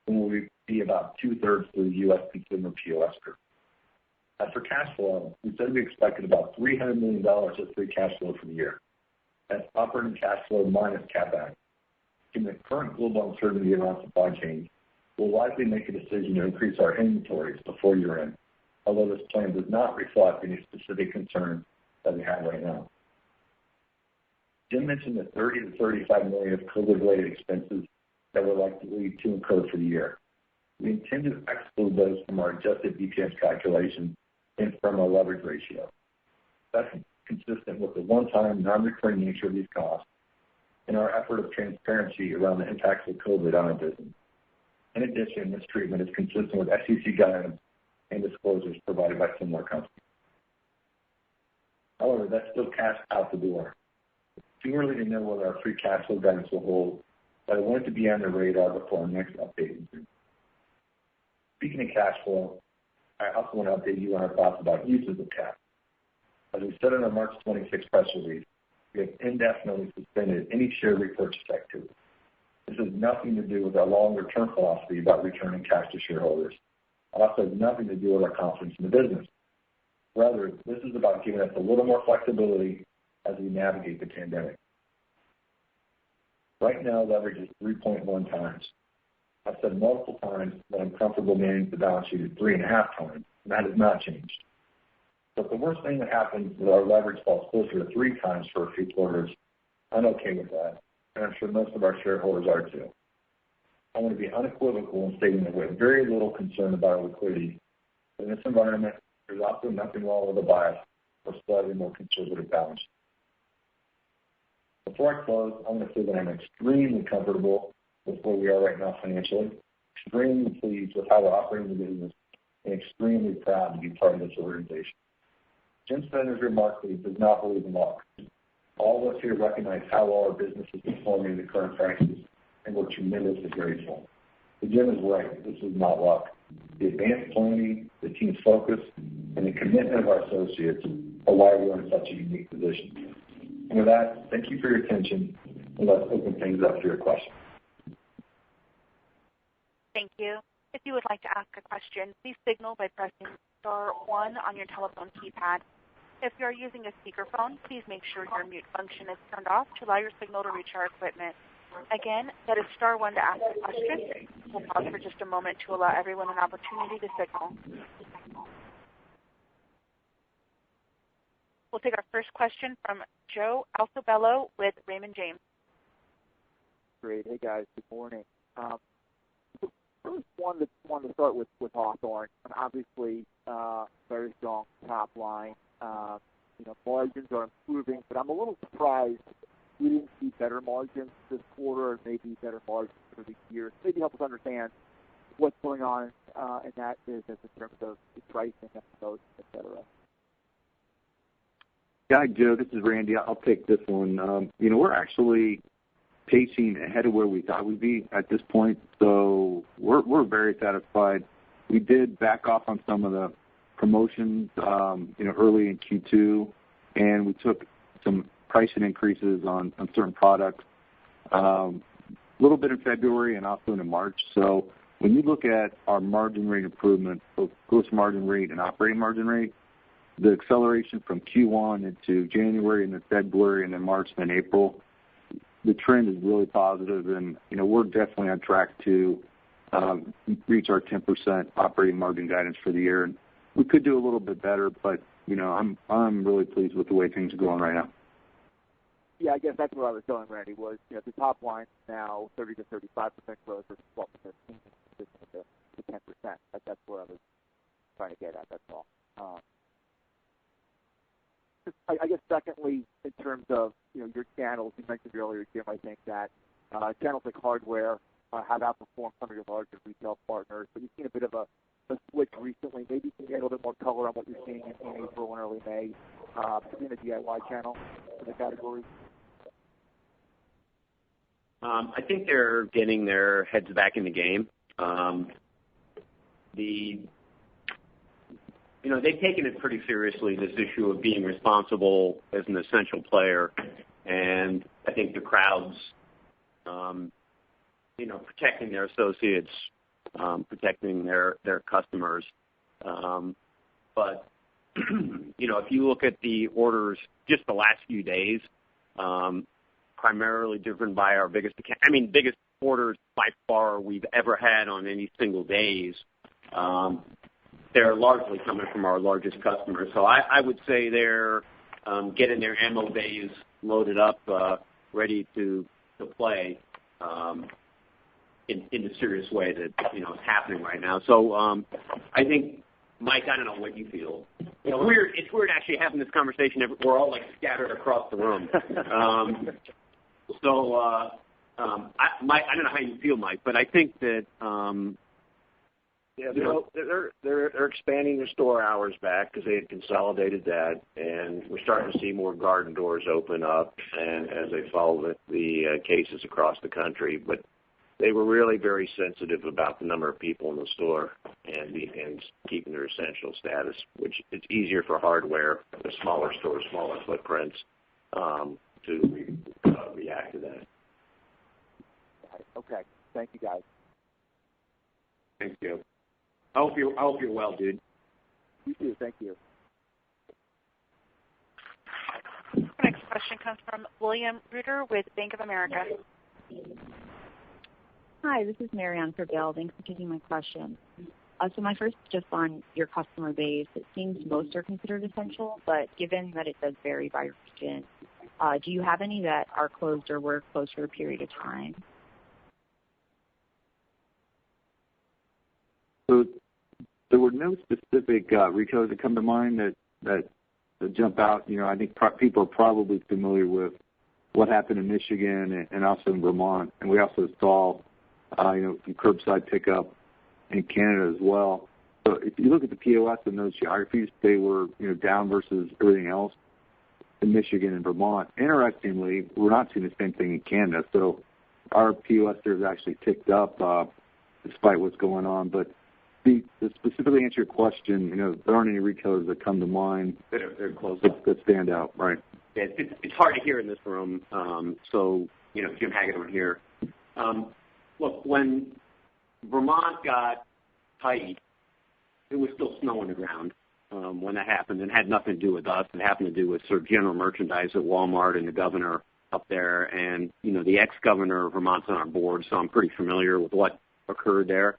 when we will be about two-thirds through the U.S. consumer POS curve. As for cash flow, we said we expected about $300 million of free cash flow for the year. That's operating cash flow minus CapEx. Given the current global uncertainty around supply chain, we'll likely make a decision to increase our inventories before year-end, although this plan does not reflect any specific concerns that we have right now. Jim mentioned the $30 to $35 million of COVID-related expenses that we're likely to incur for the year. We intend to exclude those from our adjusted EPS calculation and from our leverage ratio. That's consistent with the one-time, non-recurring nature of these costs and our effort of transparency around the impacts of COVID on our business. In addition, this treatment is consistent with SEC guidance and disclosures provided by similar companies. However, that's still cash out the door. It's too early to know whether our free cash flow guidance will hold, but I want it to be on the radar before our next update. Speaking of cash flow, I also want to update you on our thoughts about uses of cash. As we said in our March 26 press release, we have indefinitely suspended any share repurchase activity. This has nothing to do with our longer-term philosophy about returning cash to shareholders. It also has nothing to do with our confidence in the business. Rather, this is about giving us a little more flexibility as we navigate the pandemic. Right now, leverage is 3.1 times. I've said multiple times that I'm comfortable managing the balance sheet at 3.5 times, and that has not changed. But the worst thing that happens is our leverage falls closer to 3 times for a few quarters. I'm okay with that, and I'm sure most of our shareholders are too. I want to be unequivocal in stating that we have very little concern about our liquidity. In this environment, there's also nothing wrong with a bias or slightly more conservative balance sheet. Before I close, I want to say that I'm extremely comfortable with where we are right now financially, extremely pleased with how we're operating the business, and extremely proud to be part of this organization. Jim said in his remarks that he does not believe in luck. All of us here recognize how well our business is performing in the current crisis, and we're tremendously grateful. But Jim is right. This is not luck. The advanced planning, the team's focus, and the commitment of our associates are why we're in such a unique position. And with that, thank you for your attention, and let's open things up for your questions. Thank you. If you would like to ask a question, please signal by pressing star 1 on your telephone keypad. If you are using a speakerphone, please make sure your mute function is turned off to allow your signal to reach our equipment. Again, that is star 1 to ask a question. We'll pause for just a moment to allow everyone an opportunity to signal. We'll take our first question from Joe Altobello with Raymond James. Great. Hey, guys. Good morning. First, wanted to start with Hagedorn. Obviously, very strong top line. Margins are improving, but I'm a little surprised we didn't see better margins this quarter, or maybe better margins for the year. So maybe help us understand what's going on in that business in terms of the pricing and promotion, et cetera. Yeah, Joe, this is Randy. I'll take this one. We're actually pacing ahead of where we thought we'd be at this point, so we're very satisfied. We did back off on some of the promotions, early in Q2, and we took some pricing increases on certain products, a little bit in February and also in March. So when you look at our margin rate improvement, both gross margin rate and operating margin rate, the acceleration from Q1 into January and then February and then March and then April, the trend is really positive, and we're definitely on track to reach our 10% operating margin guidance for the year. And we could do a little bit better, but I'm really pleased with the way things are going right now. Yeah, I guess that's where I was going, Randy, was the top line now 30 to 35% growth versus 12 to 13% to 10%. That's where I was trying to get at. That's all. I guess secondly, in terms of your channels, you mentioned earlier, Jim, I think that channels like hardware have outperformed some of your larger retail partners, but you've seen a bit of a switch recently. Maybe you can get a little bit more color on what you're seeing in April and early May, particularly in the DIY channel for the categories. I think they're getting their heads back in the game. They've taken it pretty seriously, this issue of being responsible as an essential player, and I think the crowds, protecting their associates, protecting their customers, But, if you look at the orders just the last few days, primarily driven by our biggest orders by far we've ever had on any single days, they're largely coming from our largest customers. So I would say they're getting their ammo bays loaded up, ready to play in the serious way that is happening right now. So I think, Mike, I don't know what you feel. It's weird actually having this conversation. We're all like scattered across the room. Mike, I don't know how you feel, Mike, but I think that they're expanding their store hours back because they had consolidated that, and we're starting to see more garden doors open up, and as they follow the cases across the country. But they were really very sensitive about the number of people in the store and keeping their essential status, which it's easier for hardware, the smaller stores, smaller footprints, to react to that. Okay. Thank you, guys. Thank you. I hope you're well, dude. You too. Thank you. Our next question comes from William Reuter with Bank of America. Hi, this is Marianne for Bill. Thanks for taking my question. So my first is just on your customer base. It seems most are considered essential, but given that it does vary by region, do you have any that are closed or were closed for a period of time? So there were no specific retailers that come to mind that jump out. I think people are probably familiar with what happened in Michigan and also in Vermont, and we also saw some curbside pickup in Canada as well. So if you look at the POS in those geographies, they were down versus everything else in Michigan and Vermont. Interestingly, we're not seeing the same thing in Canada. So our POS there has actually ticked up despite what's going on. But to specifically answer your question, there aren't any retailers that come to mind They're close that stand out, right? Yeah, it's hard to hear in this room. So Jim Hagedorn here. Look, when Vermont got tight, it was still snow on the ground when that happened, and had nothing to do with us. It happened to do with sort of general merchandise at Walmart and the governor up there. And, the ex-governor of Vermont's on our board, so I'm pretty familiar with what occurred there.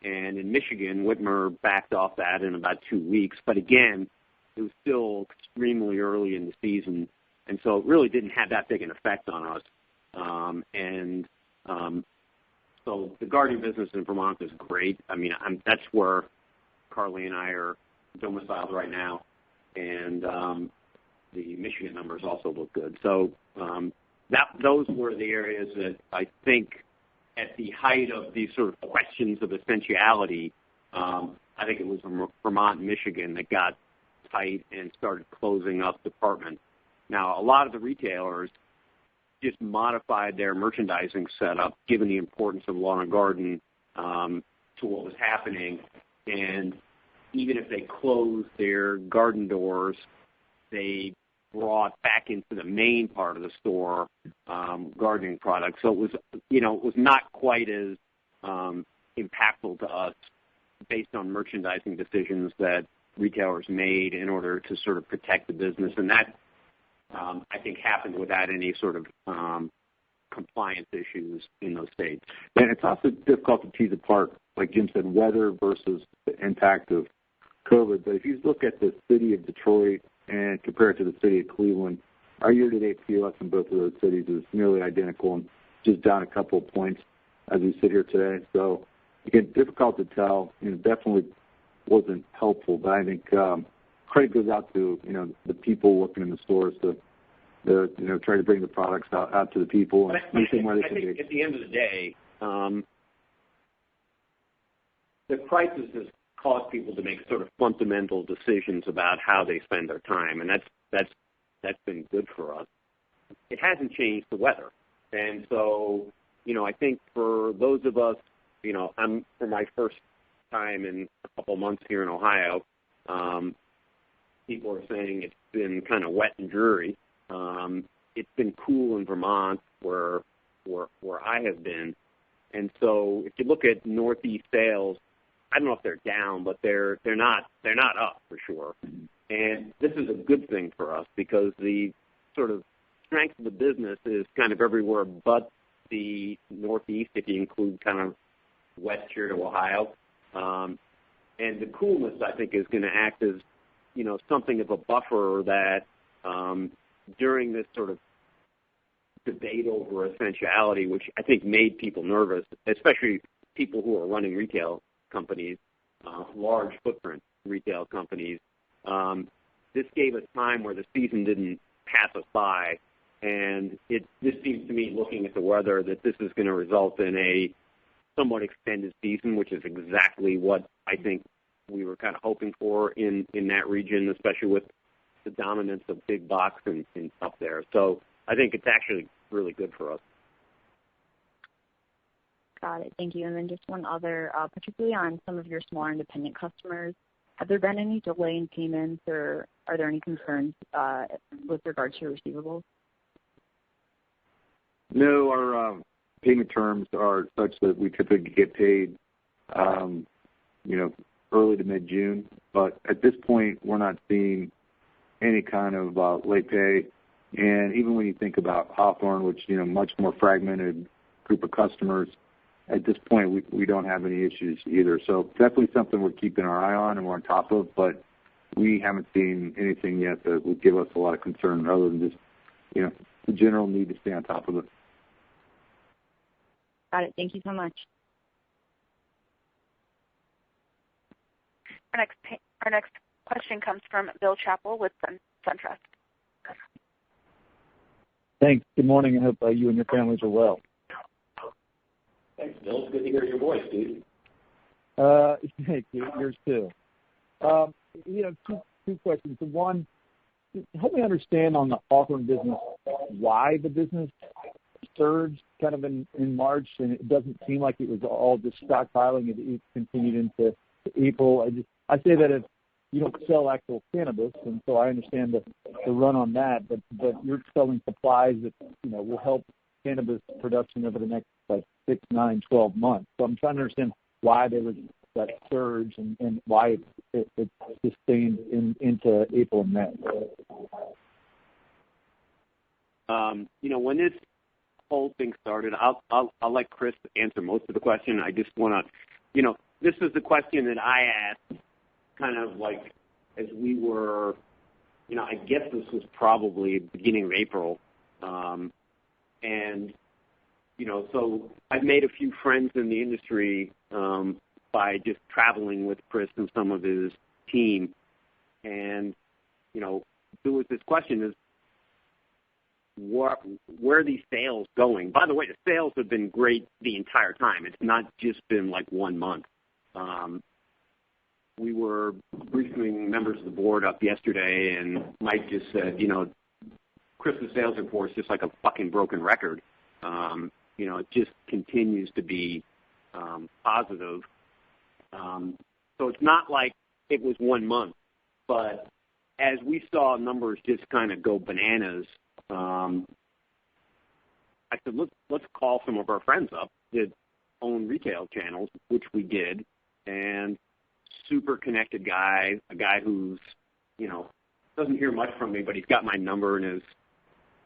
And in Michigan, Whitmer backed off that in about 2 weeks. But again, it was still extremely early in the season, and so it really didn't have that big an effect on us. So the gardening business in Vermont is great. I mean, that's where Carly and I are domiciled right now, and the Michigan numbers also look good. So those were the areas that I think at the height of these sort of questions of essentiality, I think it was Vermont and Michigan that got tight and started closing up departments. Now, a lot of the retailers just modified their merchandising setup, given the importance of lawn and garden to what was happening. And even if they closed their garden doors, they brought back into the main part of the store gardening products. So it was not quite as impactful to us based on merchandising decisions that retailers made in order to sort of protect the business. And that, I think, happened without any sort of compliance issues in those states. And it's also difficult to tease apart, like Jim said, weather versus the impact of COVID. But if you look at the city of Detroit and compare it to the city of Cleveland, our year-to-date POS in both of those cities is nearly identical and just down a couple of points as we sit here today. So, again, difficult to tell. Definitely wasn't helpful, but I think credit goes out to the people working in the stores to try to bring the products out to the people and I think where they can be. At the end of the day, the crisis has caused people to make sort of fundamental decisions about how they spend their time, and that's been good for us. It hasn't changed the weather, and so I think for those of us, I'm for my first time in a couple months here in Ohio. People are saying it's been kind of wet and dreary. It's been cool in Vermont where I have been. And so if you look at Northeast sales I don't know if they're down, but they're not up for sure. And this is a good thing for us because the sort of strength of the business is kind of everywhere but the Northeast, if you include kind of west here to Ohio. And the coolness, I think, is going to act as, something of a buffer that during this sort of debate over essentiality, which I think made people nervous, especially people who are running retail companies, large footprint retail companies. This gave us time where the season didn't pass us by, and this seems to me, looking at the weather, that this is going to result in a somewhat extended season, which is exactly what I think we were kind of hoping for in that region, especially with the dominance of big box and up there. So I think it's actually really good for us. Got it. Thank you. And then just one other, particularly on some of your smaller independent customers, have there been any delay in payments, or are there any concerns with regard to your receivables? No, our payment terms are such that we typically get paid, early to mid-June. But at this point, we're not seeing any kind of late pay. And even when you think about Hawthorne, which, much more fragmented group of customers, at this point, we don't have any issues either. So definitely something we're keeping our eye on and we're on top of, but we haven't seen anything yet that would give us a lot of concern other than just, the general need to stay on top of it. Got it. Thank you so much. Our next question comes from Bill Chappell with SunTrust. Thanks. Good morning. I hope you and your families are well. Thanks, Bill. It's good to hear your voice, dude. Thank you. Yours too. Two questions. One, help me understand on the Hawthorne business why the business surged kind of in March, and it doesn't seem like it was all just stockpiling. It continued into April. I say that if you don't sell actual cannabis, and so I understand the run on that, but you're selling supplies that will help cannabis production over the next 6, 9, 12 months. So I'm trying to understand why there was that surge and why it sustained into April and May. When this whole thing started, I'll let Chris answer most of the question. I just want to, this is the question that I asked kind of like as we were, I guess this was probably beginning of April. So I've made a few friends in the industry by just traveling with Chris and some of his team. And, there was this question is, where are these sales going? By the way, the sales have been great the entire time. It's not just been like 1 month. We were briefing members of the board up yesterday, and Mike just said, Chris's sales report is just like a fucking broken record. It just continues to be positive. So it's not like it was 1 month, but as we saw numbers just kind of go bananas, I said, let's call some of our friends up that own retail channels, which we did, and super connected guy, a guy who's, doesn't hear much from me, but he's got my number in his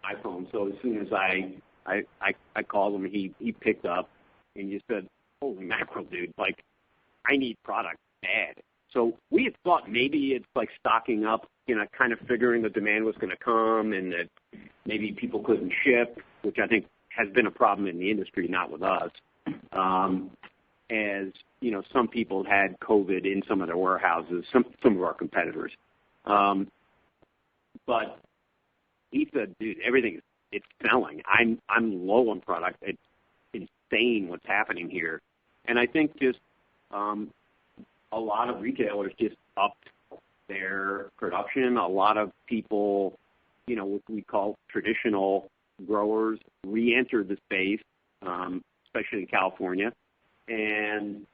iPhone. So as soon as I called him, he picked up and just said, holy mackerel, dude, like, I need product bad. So we had thought maybe it's like stocking up, kind of figuring the demand was going to come and that maybe people couldn't ship, which I think has been a problem in the industry, not with us. As, some people had COVID in some of their warehouses, some of our competitors. But he said, dude, it's selling. I'm low on product. It's insane what's happening here. And I think just a lot of retailers just upped their production. A lot of people, what we call traditional growers, re-entered the space, especially in California, and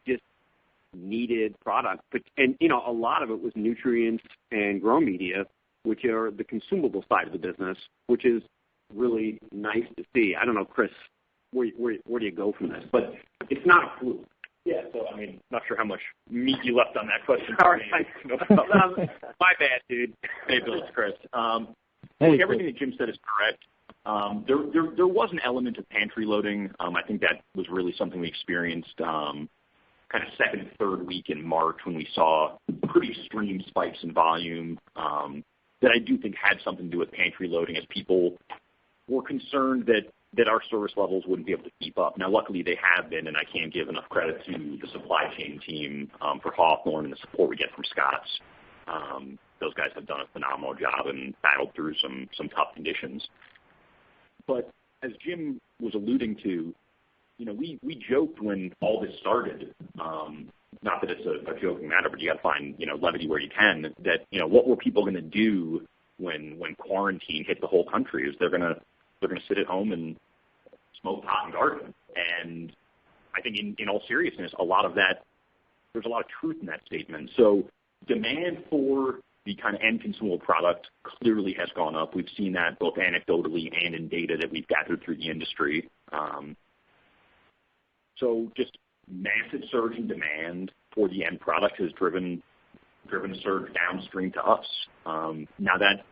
just needed product. And a lot of it was nutrients and grow media, which are the consumable side of the business, which is really nice to see. I don't know, Chris, where do you go from this? But it's not a fluke. Yeah, so, not sure how much meat you left on that question. All right. No problem. My bad, dude. Hey, Bill, it's Chris. Everything that Jim said is correct. There was an element of pantry loading. I think that was really something we experienced kind of second and third week in March when we saw pretty extreme spikes in volume that I do think had something to do with pantry loading as people were concerned that our service levels wouldn't be able to keep up. Now, luckily, they have been, and I can't give enough credit to the supply chain team for Hawthorne and the support we get from Scott's. Those guys have done a phenomenal job and battled through some tough conditions. But as Jim was alluding to, we joked when all this started, not that it's a joking matter, but you got to find, levity where you can, that, what were people going to do when quarantine hit the whole country? Is they're going to sit at home and smoke pot and garden. And I think in all seriousness, there's a lot of truth in that statement. So demand for the kind of end consumable product clearly has gone up. We've seen that both anecdotally and in data that we've gathered through the industry. So just massive surge in demand for the end product has driven a surge downstream to us. Now that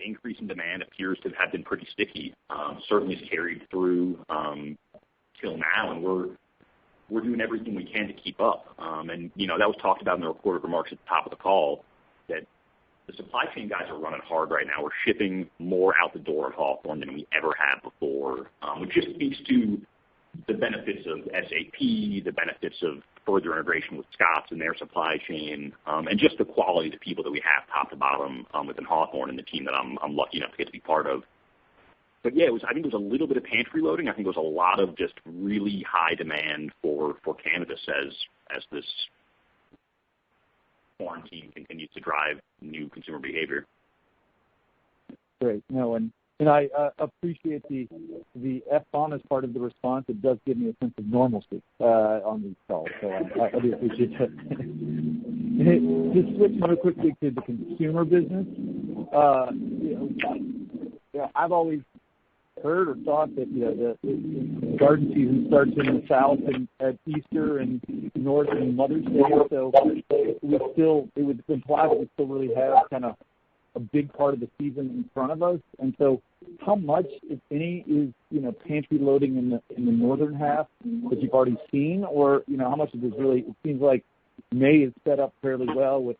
increase in demand appears to have been pretty sticky. Certainly has carried through till now, and we're doing everything we can to keep up. And that was talked about in the recorded remarks at the top of the call, that the supply chain guys are running hard right now. We're shipping more out the door at Hawthorne than we ever have before, which just speaks to the benefits of SAP, the benefits of further integration with Scott's and their supply chain, and just the quality of the people that we have top to bottom within Hawthorne and the team that I'm lucky enough to get to be part of. But yeah, I think it was a little bit of pantry loading. I think it was a lot of just really high demand for cannabis as this quarantine continues to drive new consumer behavior. Great. No, and I appreciate the F-bomb as part of the response. It does give me a sense of normalcy on these calls, so I do appreciate that. Just switching real quickly to the consumer business. I've always heard or thought that the garden season starts in the South and at Easter and North and Mother's Day, so it would imply that we still really have kind of a big part of the season in front of us. And so how much, if any, is pantry loading in the northern half that you've already seen, or how much of this really? It seems like May is set up fairly well with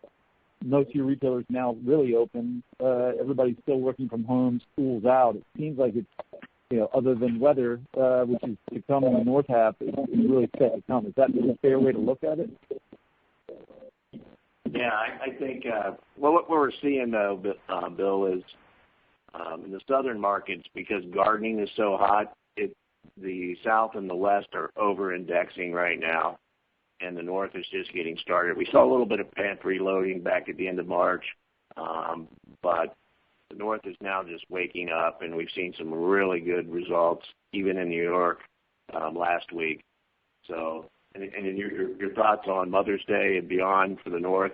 most of your retailers now really open. Everybody's still working from home, school's out. It seems like it's other than weather, which is to come in the north half, it's really set to come. Is that a fair way to look at it? Yeah, I think what we're seeing, though, Bill, is in the southern markets, because gardening is so hot, the south and the west are over-indexing right now, and the north is just getting started. We saw a little bit of pantry loading back at the end of March, but the north is now just waking up, and we've seen some really good results, even in New York last week. So, and your thoughts on Mother's Day and beyond for the north?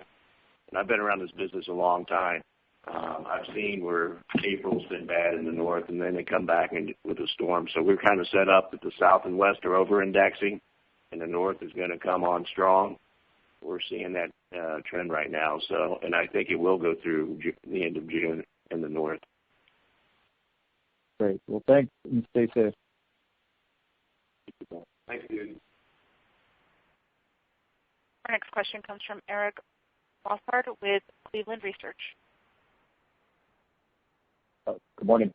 And I've been around this business a long time. I've seen where April's been bad in the north, and then they come back with a storm. So we're kind of set up that the south and west are over-indexing, and the north is going to come on strong. We're seeing that trend right now. So, and I think it will go through the end of June in the north. Great. Well, thanks, and stay safe. Thanks, dude. Our next question comes from Eric Bossard with Cleveland Research. Good morning.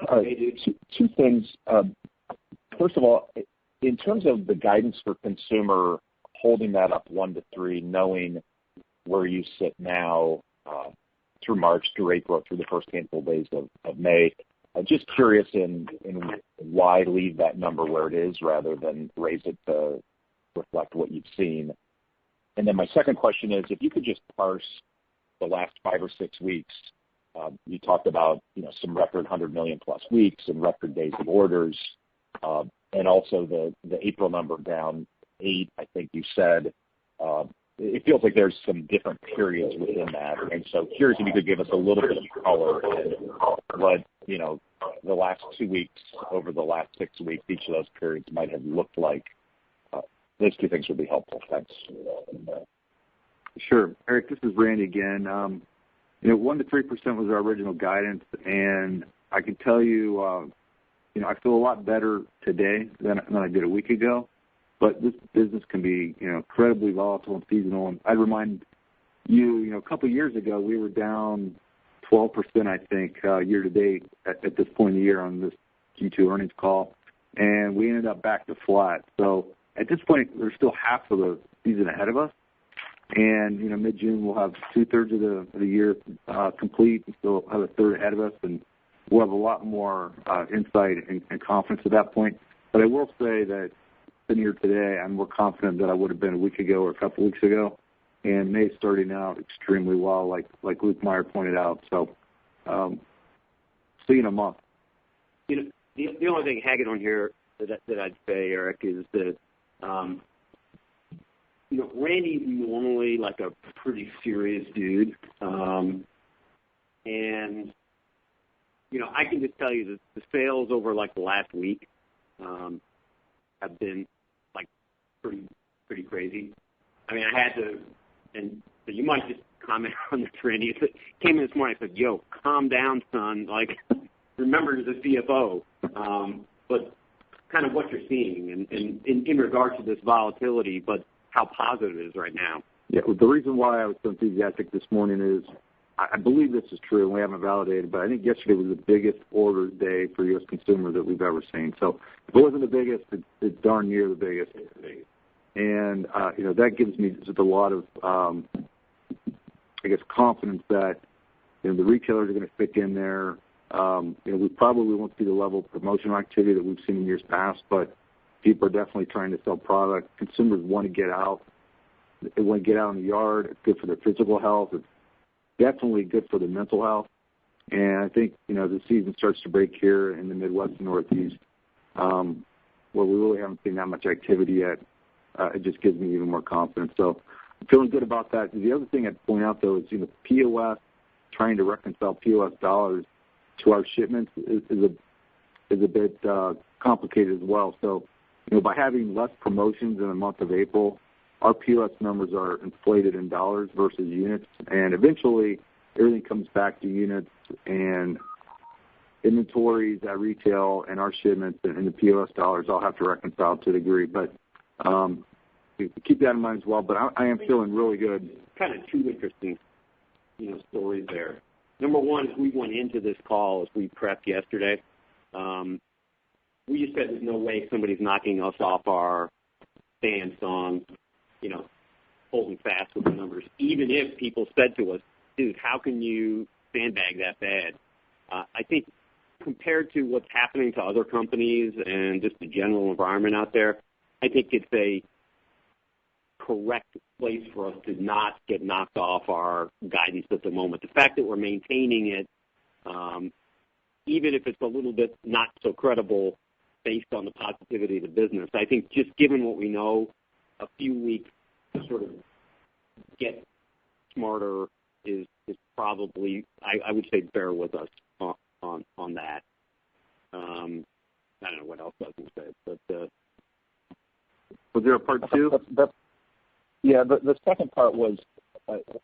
Hey, dude. Two things. First of all, in terms of the guidance for consumer, holding that up 1 to 3, knowing where you sit now through March, through April, through the first handful of days of May, I'm just curious in why leave that number where it is rather than raise it to reflect what you've seen. And then my second question is, if you could just parse the last 5 or 6 weeks. You talked about some record 100 million plus weeks and record days of orders, and also the April number down 8. I think you said it feels like there's some different periods within that, and so curious if you could give us a little bit of color in what the last 2 weeks over the last 6 weeks, each of those periods might have looked like Those two things would be helpful. Thanks. Sure. Eric, this is Randy again. 1 to 3% was our original guidance, and I can tell you, I feel a lot better today than I did a week ago. But this business can be, incredibly volatile and seasonal. And I'd remind you, a couple of years ago, we were down 12%, I think, year to date at this point in the year on this Q2 earnings call, and we ended up back to flat. So at this point, there's still half of the season ahead of us. And, mid-June, we'll have two-thirds of the year complete. We still have a third ahead of us, and we'll have a lot more insight and confidence at that point. But I will say that sitting here today, I'm more confident than I would have been a week ago or a couple weeks ago. And May's starting out extremely well, like Luke Meyer pointed out. So see you in a month. The only thing Hagedorn here that I'd say, Eric, is that Randy's normally like a pretty serious dude, and I can just tell you that the sales over like the last week have been like pretty crazy. I mean, I had to, and so you might just comment on this, Randy. It came in this morning. I said, "Yo, calm down, son. Like, remember you're the CFO." But kind of what you're seeing, and in regards to this volatility, but how positive it is right now. Yeah, well, the reason why I was so enthusiastic this morning is I believe this is true, and we haven't validated, but I think yesterday was the biggest order day for U.S. consumer that we've ever seen. So if it wasn't the biggest, it's darn near the biggest. And, that gives me just a lot of, confidence that, the retailers are going to stick in there. We probably won't see the level of promotional activity that we've seen in years past, but people are definitely trying to sell product. Consumers want to get out. They want to get out in the yard. It's good for their physical health. It's definitely good for their mental health. And I think, as the season starts to break here in the Midwest and Northeast, where we really haven't seen that much activity yet, it just gives me even more confidence. So I'm feeling good about that. The other thing I'd point out, though, is, POS, trying to reconcile POS dollars to our shipments is a bit complicated as well. So, by having less promotions in the month of April, our POS numbers are inflated in dollars versus units, and eventually everything comes back to units and inventories at retail and our shipments and the POS dollars all have to reconcile to a degree. But keep that in mind as well. But I am feeling really good. Kind of two interesting, stories there. Number one, as we went into this call, as we prepped yesterday, we just said there's no way somebody's knocking us off our stance on, holding fast with the numbers, even if people said to us, dude, how can you sandbag that bad? I think compared to what's happening to other companies and just the general environment out there, I think it's a correct place for us to not get knocked off our guidance at the moment. The fact that we're maintaining it, even if it's a little bit not so credible based on the positivity of the business, I think just given what we know, a few weeks to sort of get smarter is probably, I would say, bear with us on that. I don't know what else I was going to say, but was there a part two? Yeah, the second part was.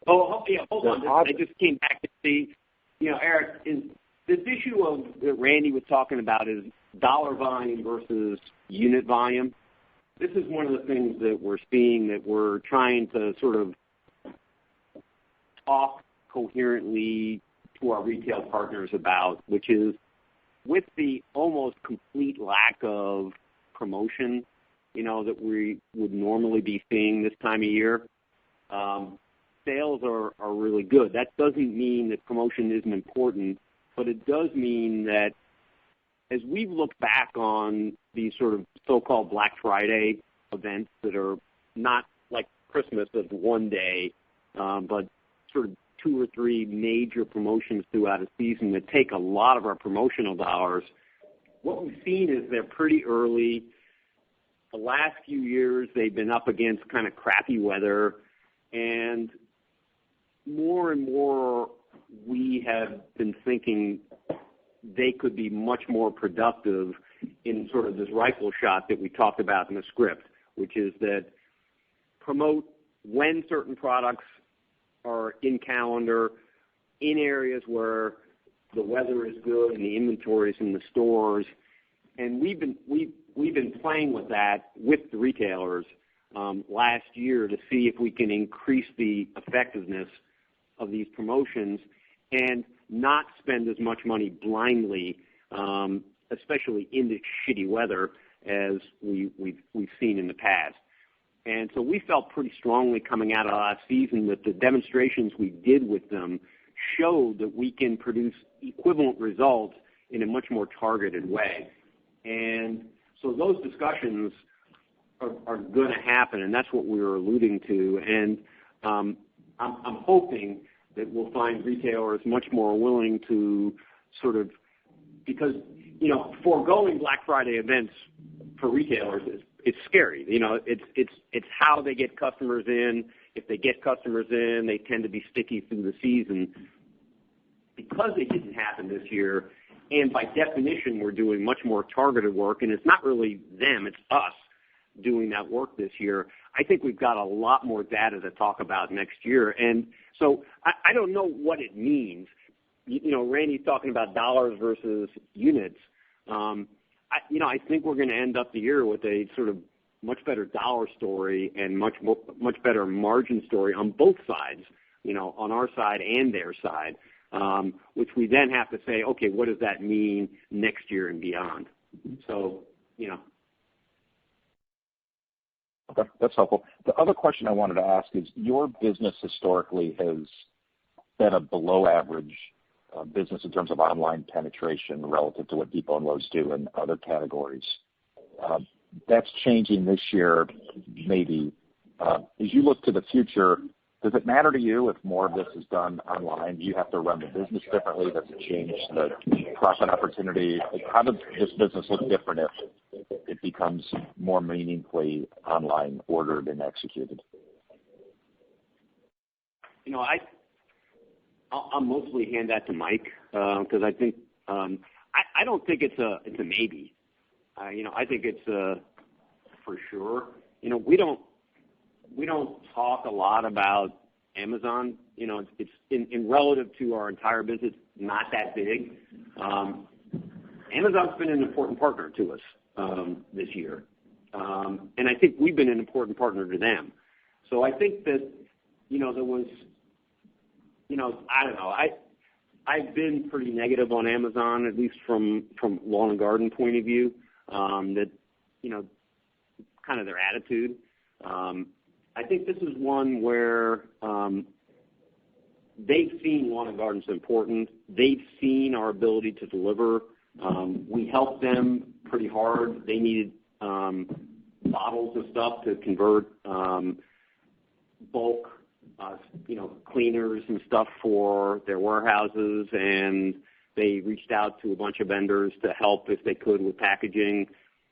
Hold on. I just came back to see, Eric, is this issue of that Randy was talking about is dollar volume versus unit volume. This is one of the things that we're seeing that we're trying to sort of talk coherently to our retail partners about, which is with the almost complete lack of promotion, that we would normally be seeing this time of year, sales are really good. That doesn't mean that promotion isn't important, but it does mean that as we've looked back on these sort of so-called Black Friday events that are not like Christmas of one day, but sort of 2 or 3 major promotions throughout a season that take a lot of our promotional dollars, what we've seen is they're pretty early. The last few years, they've been up against kind of crappy weather, and more we have been thinking they could be much more productive in sort of this rifle shot that we talked about in the script. which is that promote when certain products are in calendar in areas where the weather is good and the inventory is in the stores. And we've been playing with that with the retailers last year to see if we can increase the effectiveness of these promotions and not spend as much money blindly, especially in the shitty weather as we've seen in the past. And so we felt pretty strongly coming out of last season that the demonstrations we did with them showed that we can produce equivalent results in a much more targeted way. And so those discussions are going to happen, and that's what we were alluding to. And I'm hoping that we'll find retailers much more willing to sort of, because, foregoing Black Friday events for retailers it's scary. It's how they get customers in. If they get customers in, they tend to be sticky through the season. Because it didn't happen this year, and by definition, we're doing much more targeted work, and it's not really them, it's us doing that work this year. I think we've got a lot more data to talk about next year. And so I don't know what it means. Randy's talking about dollars versus units. I think we're going to end up the year with a sort of much better dollar story and much better margin story on both sides, on our side and their side, which we then have to say, okay, what does that mean next year and beyond? So, Okay, that's helpful. The other question I wanted to ask is, your business historically has been a below average business in terms of online penetration relative to what Depot and Lowe's do in other categories. That's changing this year, maybe. As you look to the future, does it matter to you if more of this is done online? Do you have to run the business differently? Does it change the profit opportunity? How does this business look different if it becomes more meaningfully online ordered and executed? I'll mostly hand that to Mike because I think I don't think it's a maybe. I think it's for sure. We don't talk a lot about Amazon. It's in relative to our entire business, not that big. Amazon's been an important partner to us this year, and I think we've been an important partner to them. So I think that there was. I don't know. I've been pretty negative on Amazon, at least from lawn and garden point of view. That kind of their attitude. I think this is one where they've seen lawn and garden's important. They've seen our ability to deliver. We helped them pretty hard. They needed bottles and stuff to convert bulk. Cleaners and stuff for their warehouses, and they reached out to a bunch of vendors to help if they could with packaging,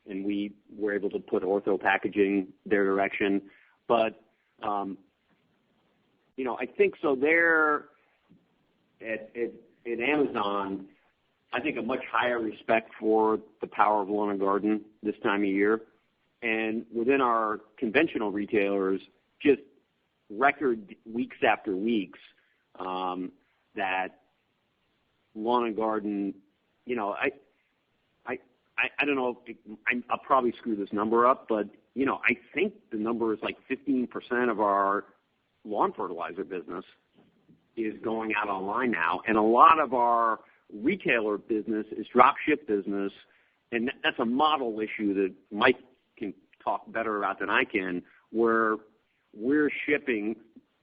and we were able to put Ortho packaging their direction. But, I think so there at Amazon, I think a much higher respect for the power of lawn and garden this time of year. And within our conventional retailers, just record weeks after weeks that lawn and garden, I don't know if I'll probably screw this number up, but I think the number is like 15% of our lawn fertilizer business is going out online now, and a lot of our retailer business is drop ship business, and that's a model issue that Mike can talk better about than I can, where we're shipping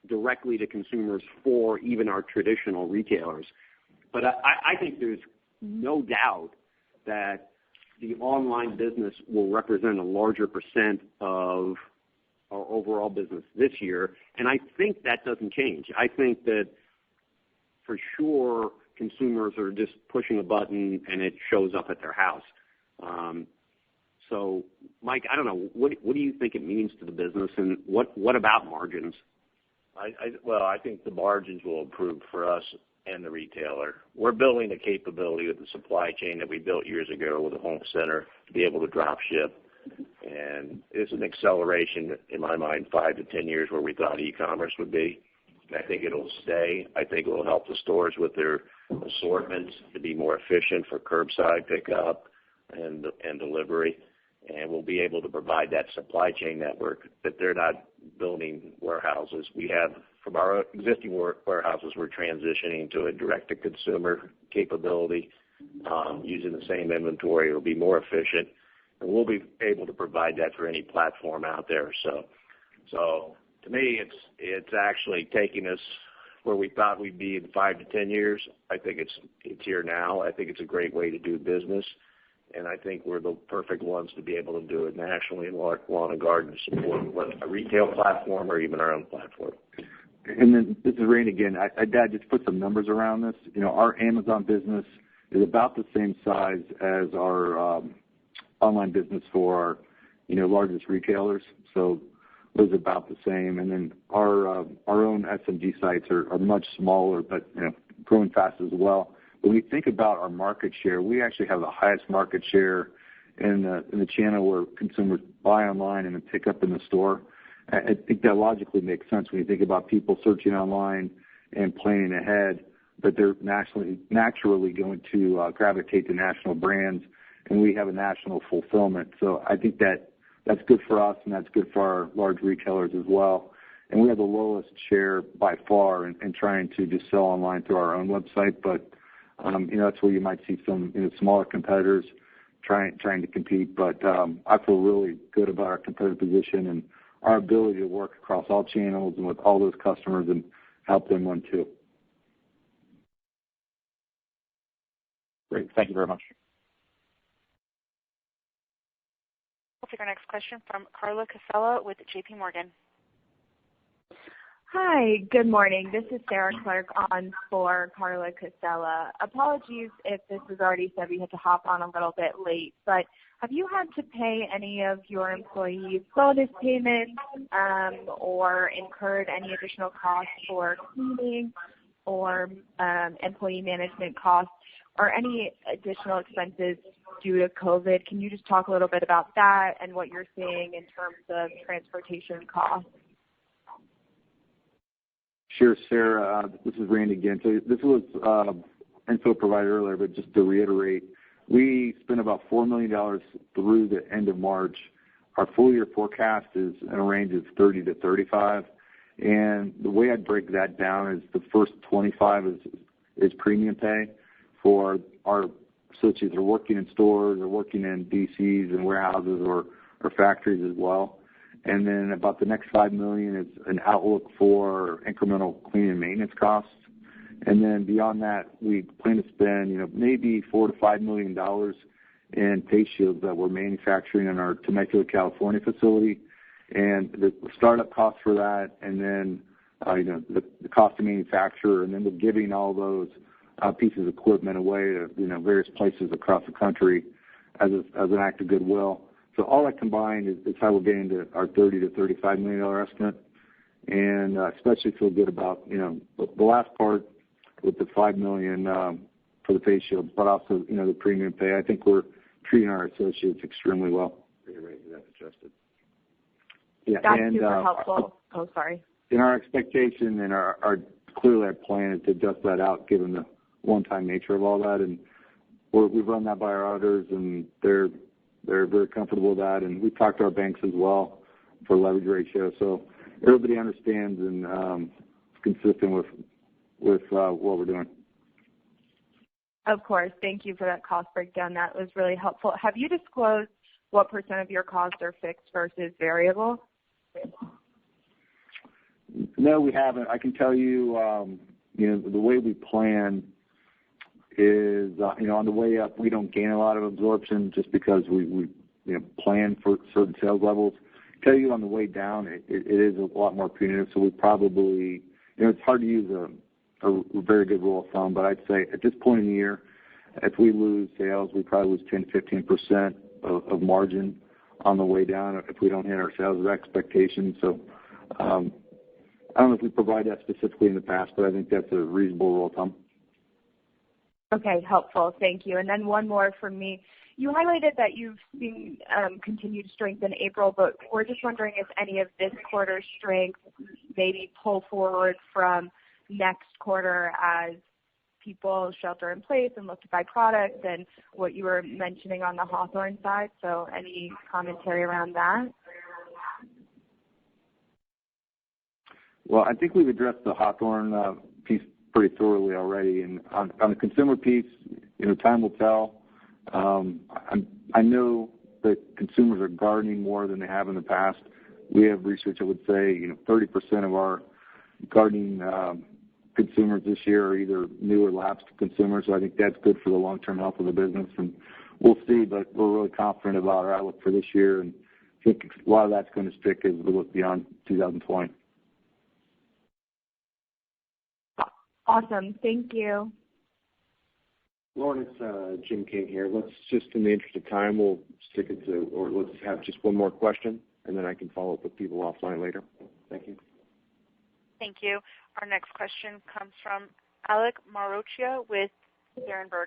directly to consumers for even our traditional retailers. But I think there's no doubt that the online business will represent a larger percent of our overall business this year, and I think that doesn't change. I think that for sure consumers are just pushing a button and it shows up at their house. So, Mike, I don't know, what do you think it means to the business, and what about margins? I think the margins will improve for us and the retailer. We're building a capability with the supply chain that we built years ago with the home center to be able to drop ship. And it's an acceleration, in my mind, 5 to 10 years where we thought e-commerce would be. And I think it'll stay. I think it will help the stores with their assortments to be more efficient for curbside pickup and delivery. And we'll be able to provide that supply chain network that they're not building warehouses. We have, from our existing warehouses, we're transitioning to a direct-to-consumer capability using the same inventory. It'll be more efficient. And we'll be able to provide that for any platform out there. So to me, it's actually taking us where we thought we'd be in 5 to 10 years. I think it's here now. I think it's a great way to do business, and I think we're the perfect ones to be able to do it nationally in lawn and garden to support a retail platform or even our own platform. And then this is Randy again. Dad, just put some numbers around this. Our Amazon business is about the same size as our online business for our, largest retailers. So it was about the same. And then our own SMG sites are much smaller, but growing fast as well. When we think about our market share, we actually have the highest market share in the channel where consumers buy online and then pick up in the store. I think that logically makes sense when you think about people searching online and planning ahead, that they're naturally going to gravitate to national brands, and we have a national fulfillment. So I think that's good for us, and that's good for our large retailers as well. And we have the lowest share by far in trying to just sell online through our own website. But, that's where you might see some smaller competitors trying to compete. But I feel really good about our competitive position and our ability to work across all channels and with all those customers and help them win too. Great. Thank you very much. We'll take our next question from Carla Casella with J.P. Morgan. Hi, good morning. This is Sarah Clark on for Carla Casella. Apologies if this was already said, we had to hop on a little bit late, but have you had to pay any of your employees bonus payments or incurred any additional costs for cleaning or employee management costs or any additional expenses due to COVID? Can you just talk a little bit about that and what you're seeing in terms of transportation costs? Sure, Sarah. This is Randy again. So this was info provided earlier, but just to reiterate, we spent about $4 million through the end of March. Our full-year forecast is in a range of 30 to 35, and the way I'd break that down is the first 25 is premium pay for our associates who are working in stores or working in DCs and warehouses or factories as well. And then about the next $5 million is an outlook for incremental cleaning and maintenance costs. And then beyond that, we plan to spend, maybe $4 to $5 million in face shields that we're manufacturing in our Temecula, California facility. And the startup costs for that, and then, the cost to manufacture, and then we're giving all those pieces of equipment away to, various places across the country as an act of goodwill. So all that combined is how we're getting to our $30 to $35 million estimate, and especially feel good about the last part with the $5 million for the face shields, but also the premium pay. I think we're treating our associates extremely well. That's adjusted. Yeah, that's super helpful. Sorry. And our expectation and our clearly our plan is to adjust that out given the one-time nature of all that, and we've run that by our auditors, and they're very comfortable with that, and we've talked to our banks as well for leverage ratio. So everybody understands and is consistent with what we're doing. Of course. Thank you for that cost breakdown. That was really helpful. Have you disclosed what % of your costs are fixed versus variable? No, we haven't. I can tell you, the way we plan is, on the way up, we don't gain a lot of absorption just because we plan for certain sales levels. I tell you on the way down, it is a lot more punitive. So we probably, it's hard to use a very good rule of thumb, but I'd say at this point in the year, if we lose sales, we probably lose 10 to 15% of margin on the way down if we don't hit our sales expectations. So I don't know if we provide that specifically in the past, but I think that's a reasonable rule of thumb. Okay, helpful. Thank you. And then one more from me. You highlighted that you've seen continued strength in April, but we're just wondering if any of this quarter's strength maybe pull forward from next quarter as people shelter in place and look to buy products, and what you were mentioning on the Hawthorne side. So any commentary around that? Well, I think we've addressed the Hawthorne piece pretty thoroughly already. And on the consumer piece, time will tell. I know that consumers are gardening more than they have in the past. We have research that would say 30% of our gardening consumers this year are either new or lapsed consumers. So I think that's good for the long-term health of the business. And we'll see, but we're really confident about our outlook for this year. And I think a lot of that's going to stick as we look beyond 2020. Awesome. Thank you. Lauren, it's Jim King here. Let's just, in the interest of time, we'll stick it to, or let's have just one more question, and then I can follow up with people offline later. Thank you. Thank you. Our next question comes from Alec Marocchia with Berenberg.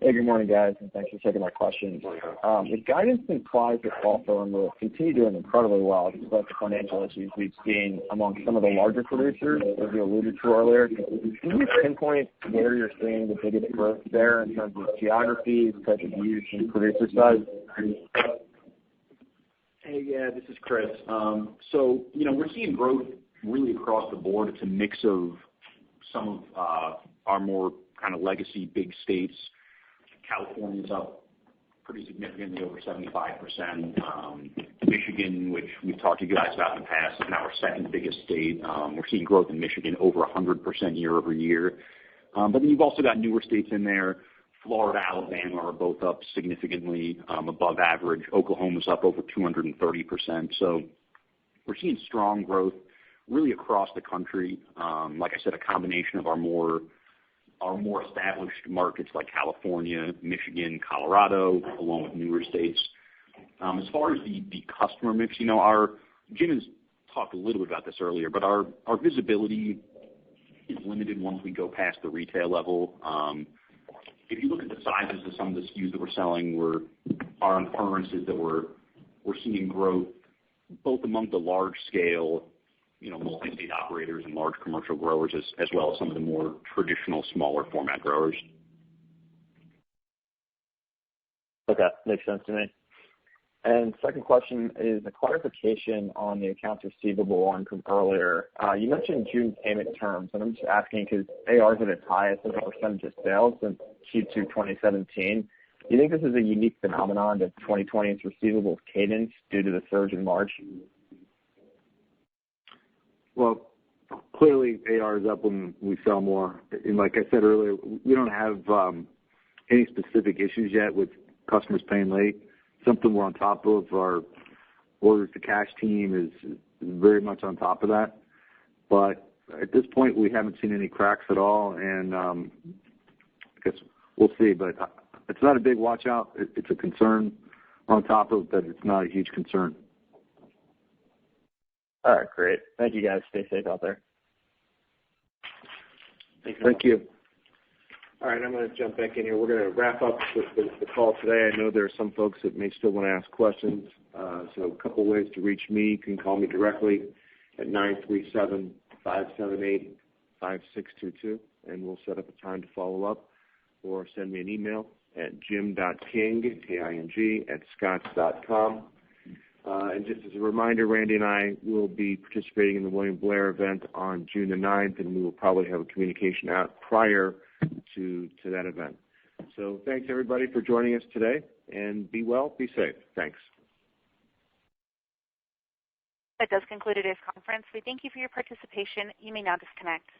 Hey, good morning, guys, and thanks for taking my questions. The guidance implies that Hawthorne will continue doing incredibly well despite the financial issues we've seen among some of the larger producers, as you alluded to earlier. Can you pinpoint where you're seeing the biggest growth there in terms of geographies, type of use, and producer size? Hey, yeah, this is Chris. So, we're seeing growth really across the board. It's a mix of some of our more kind of legacy big states. California's up pretty significantly, over 75%. Michigan, which we've talked to you guys about in the past, is now our second biggest state. We're seeing growth in Michigan over 100% year over year. But then you've also got newer states in there. Florida, Alabama are both up significantly above average. Oklahoma's up over 230%. So we're seeing strong growth really across the country. Like I said, a combination of our more established markets like California, Michigan, Colorado, along with newer states. As far as the customer mix, Jim has talked a little bit about this earlier, but our visibility is limited once we go past the retail level. If you look at the sizes of some of the SKUs that we're selling, our inference is that we're seeing growth both among the large scale, multi-state operators and large commercial growers, as well as some of the more traditional, smaller format growers. Okay, makes sense to me. And second question is a clarification on the accounts receivable one from earlier. You mentioned June payment terms, and I'm just asking because AR is at its highest as a percentage of sales since Q2 2017. Do you think this is a unique phenomenon of 2020's receivables cadence due to the surge in March? Well, clearly AR is up when we sell more. And like I said earlier, we don't have any specific issues yet with customers paying late. Something we're on top of. Our orders to cash team is very much on top of that. But at this point, we haven't seen any cracks at all, and I guess we'll see. But it's not a big watch out. It's a concern on top of, but it's not a huge concern. All right, great. Thank you, guys. Stay safe out there. Thank you. All right, I'm going to jump back in here. We're going to wrap up the call today. I know there are some folks that may still want to ask questions. So a couple ways to reach me. You can call me directly at 937-578-5622, and we'll set up a time to follow up, or send me an email at jim.king, K-I-N-G, @scotts.com. And just as a reminder, Randy and I will be participating in the William Blair event on June the 9th, and we will probably have a communication out prior to that event. So thanks, everybody, for joining us today, and be well, be safe. Thanks. That does conclude today's conference. We thank you for your participation. You may now disconnect.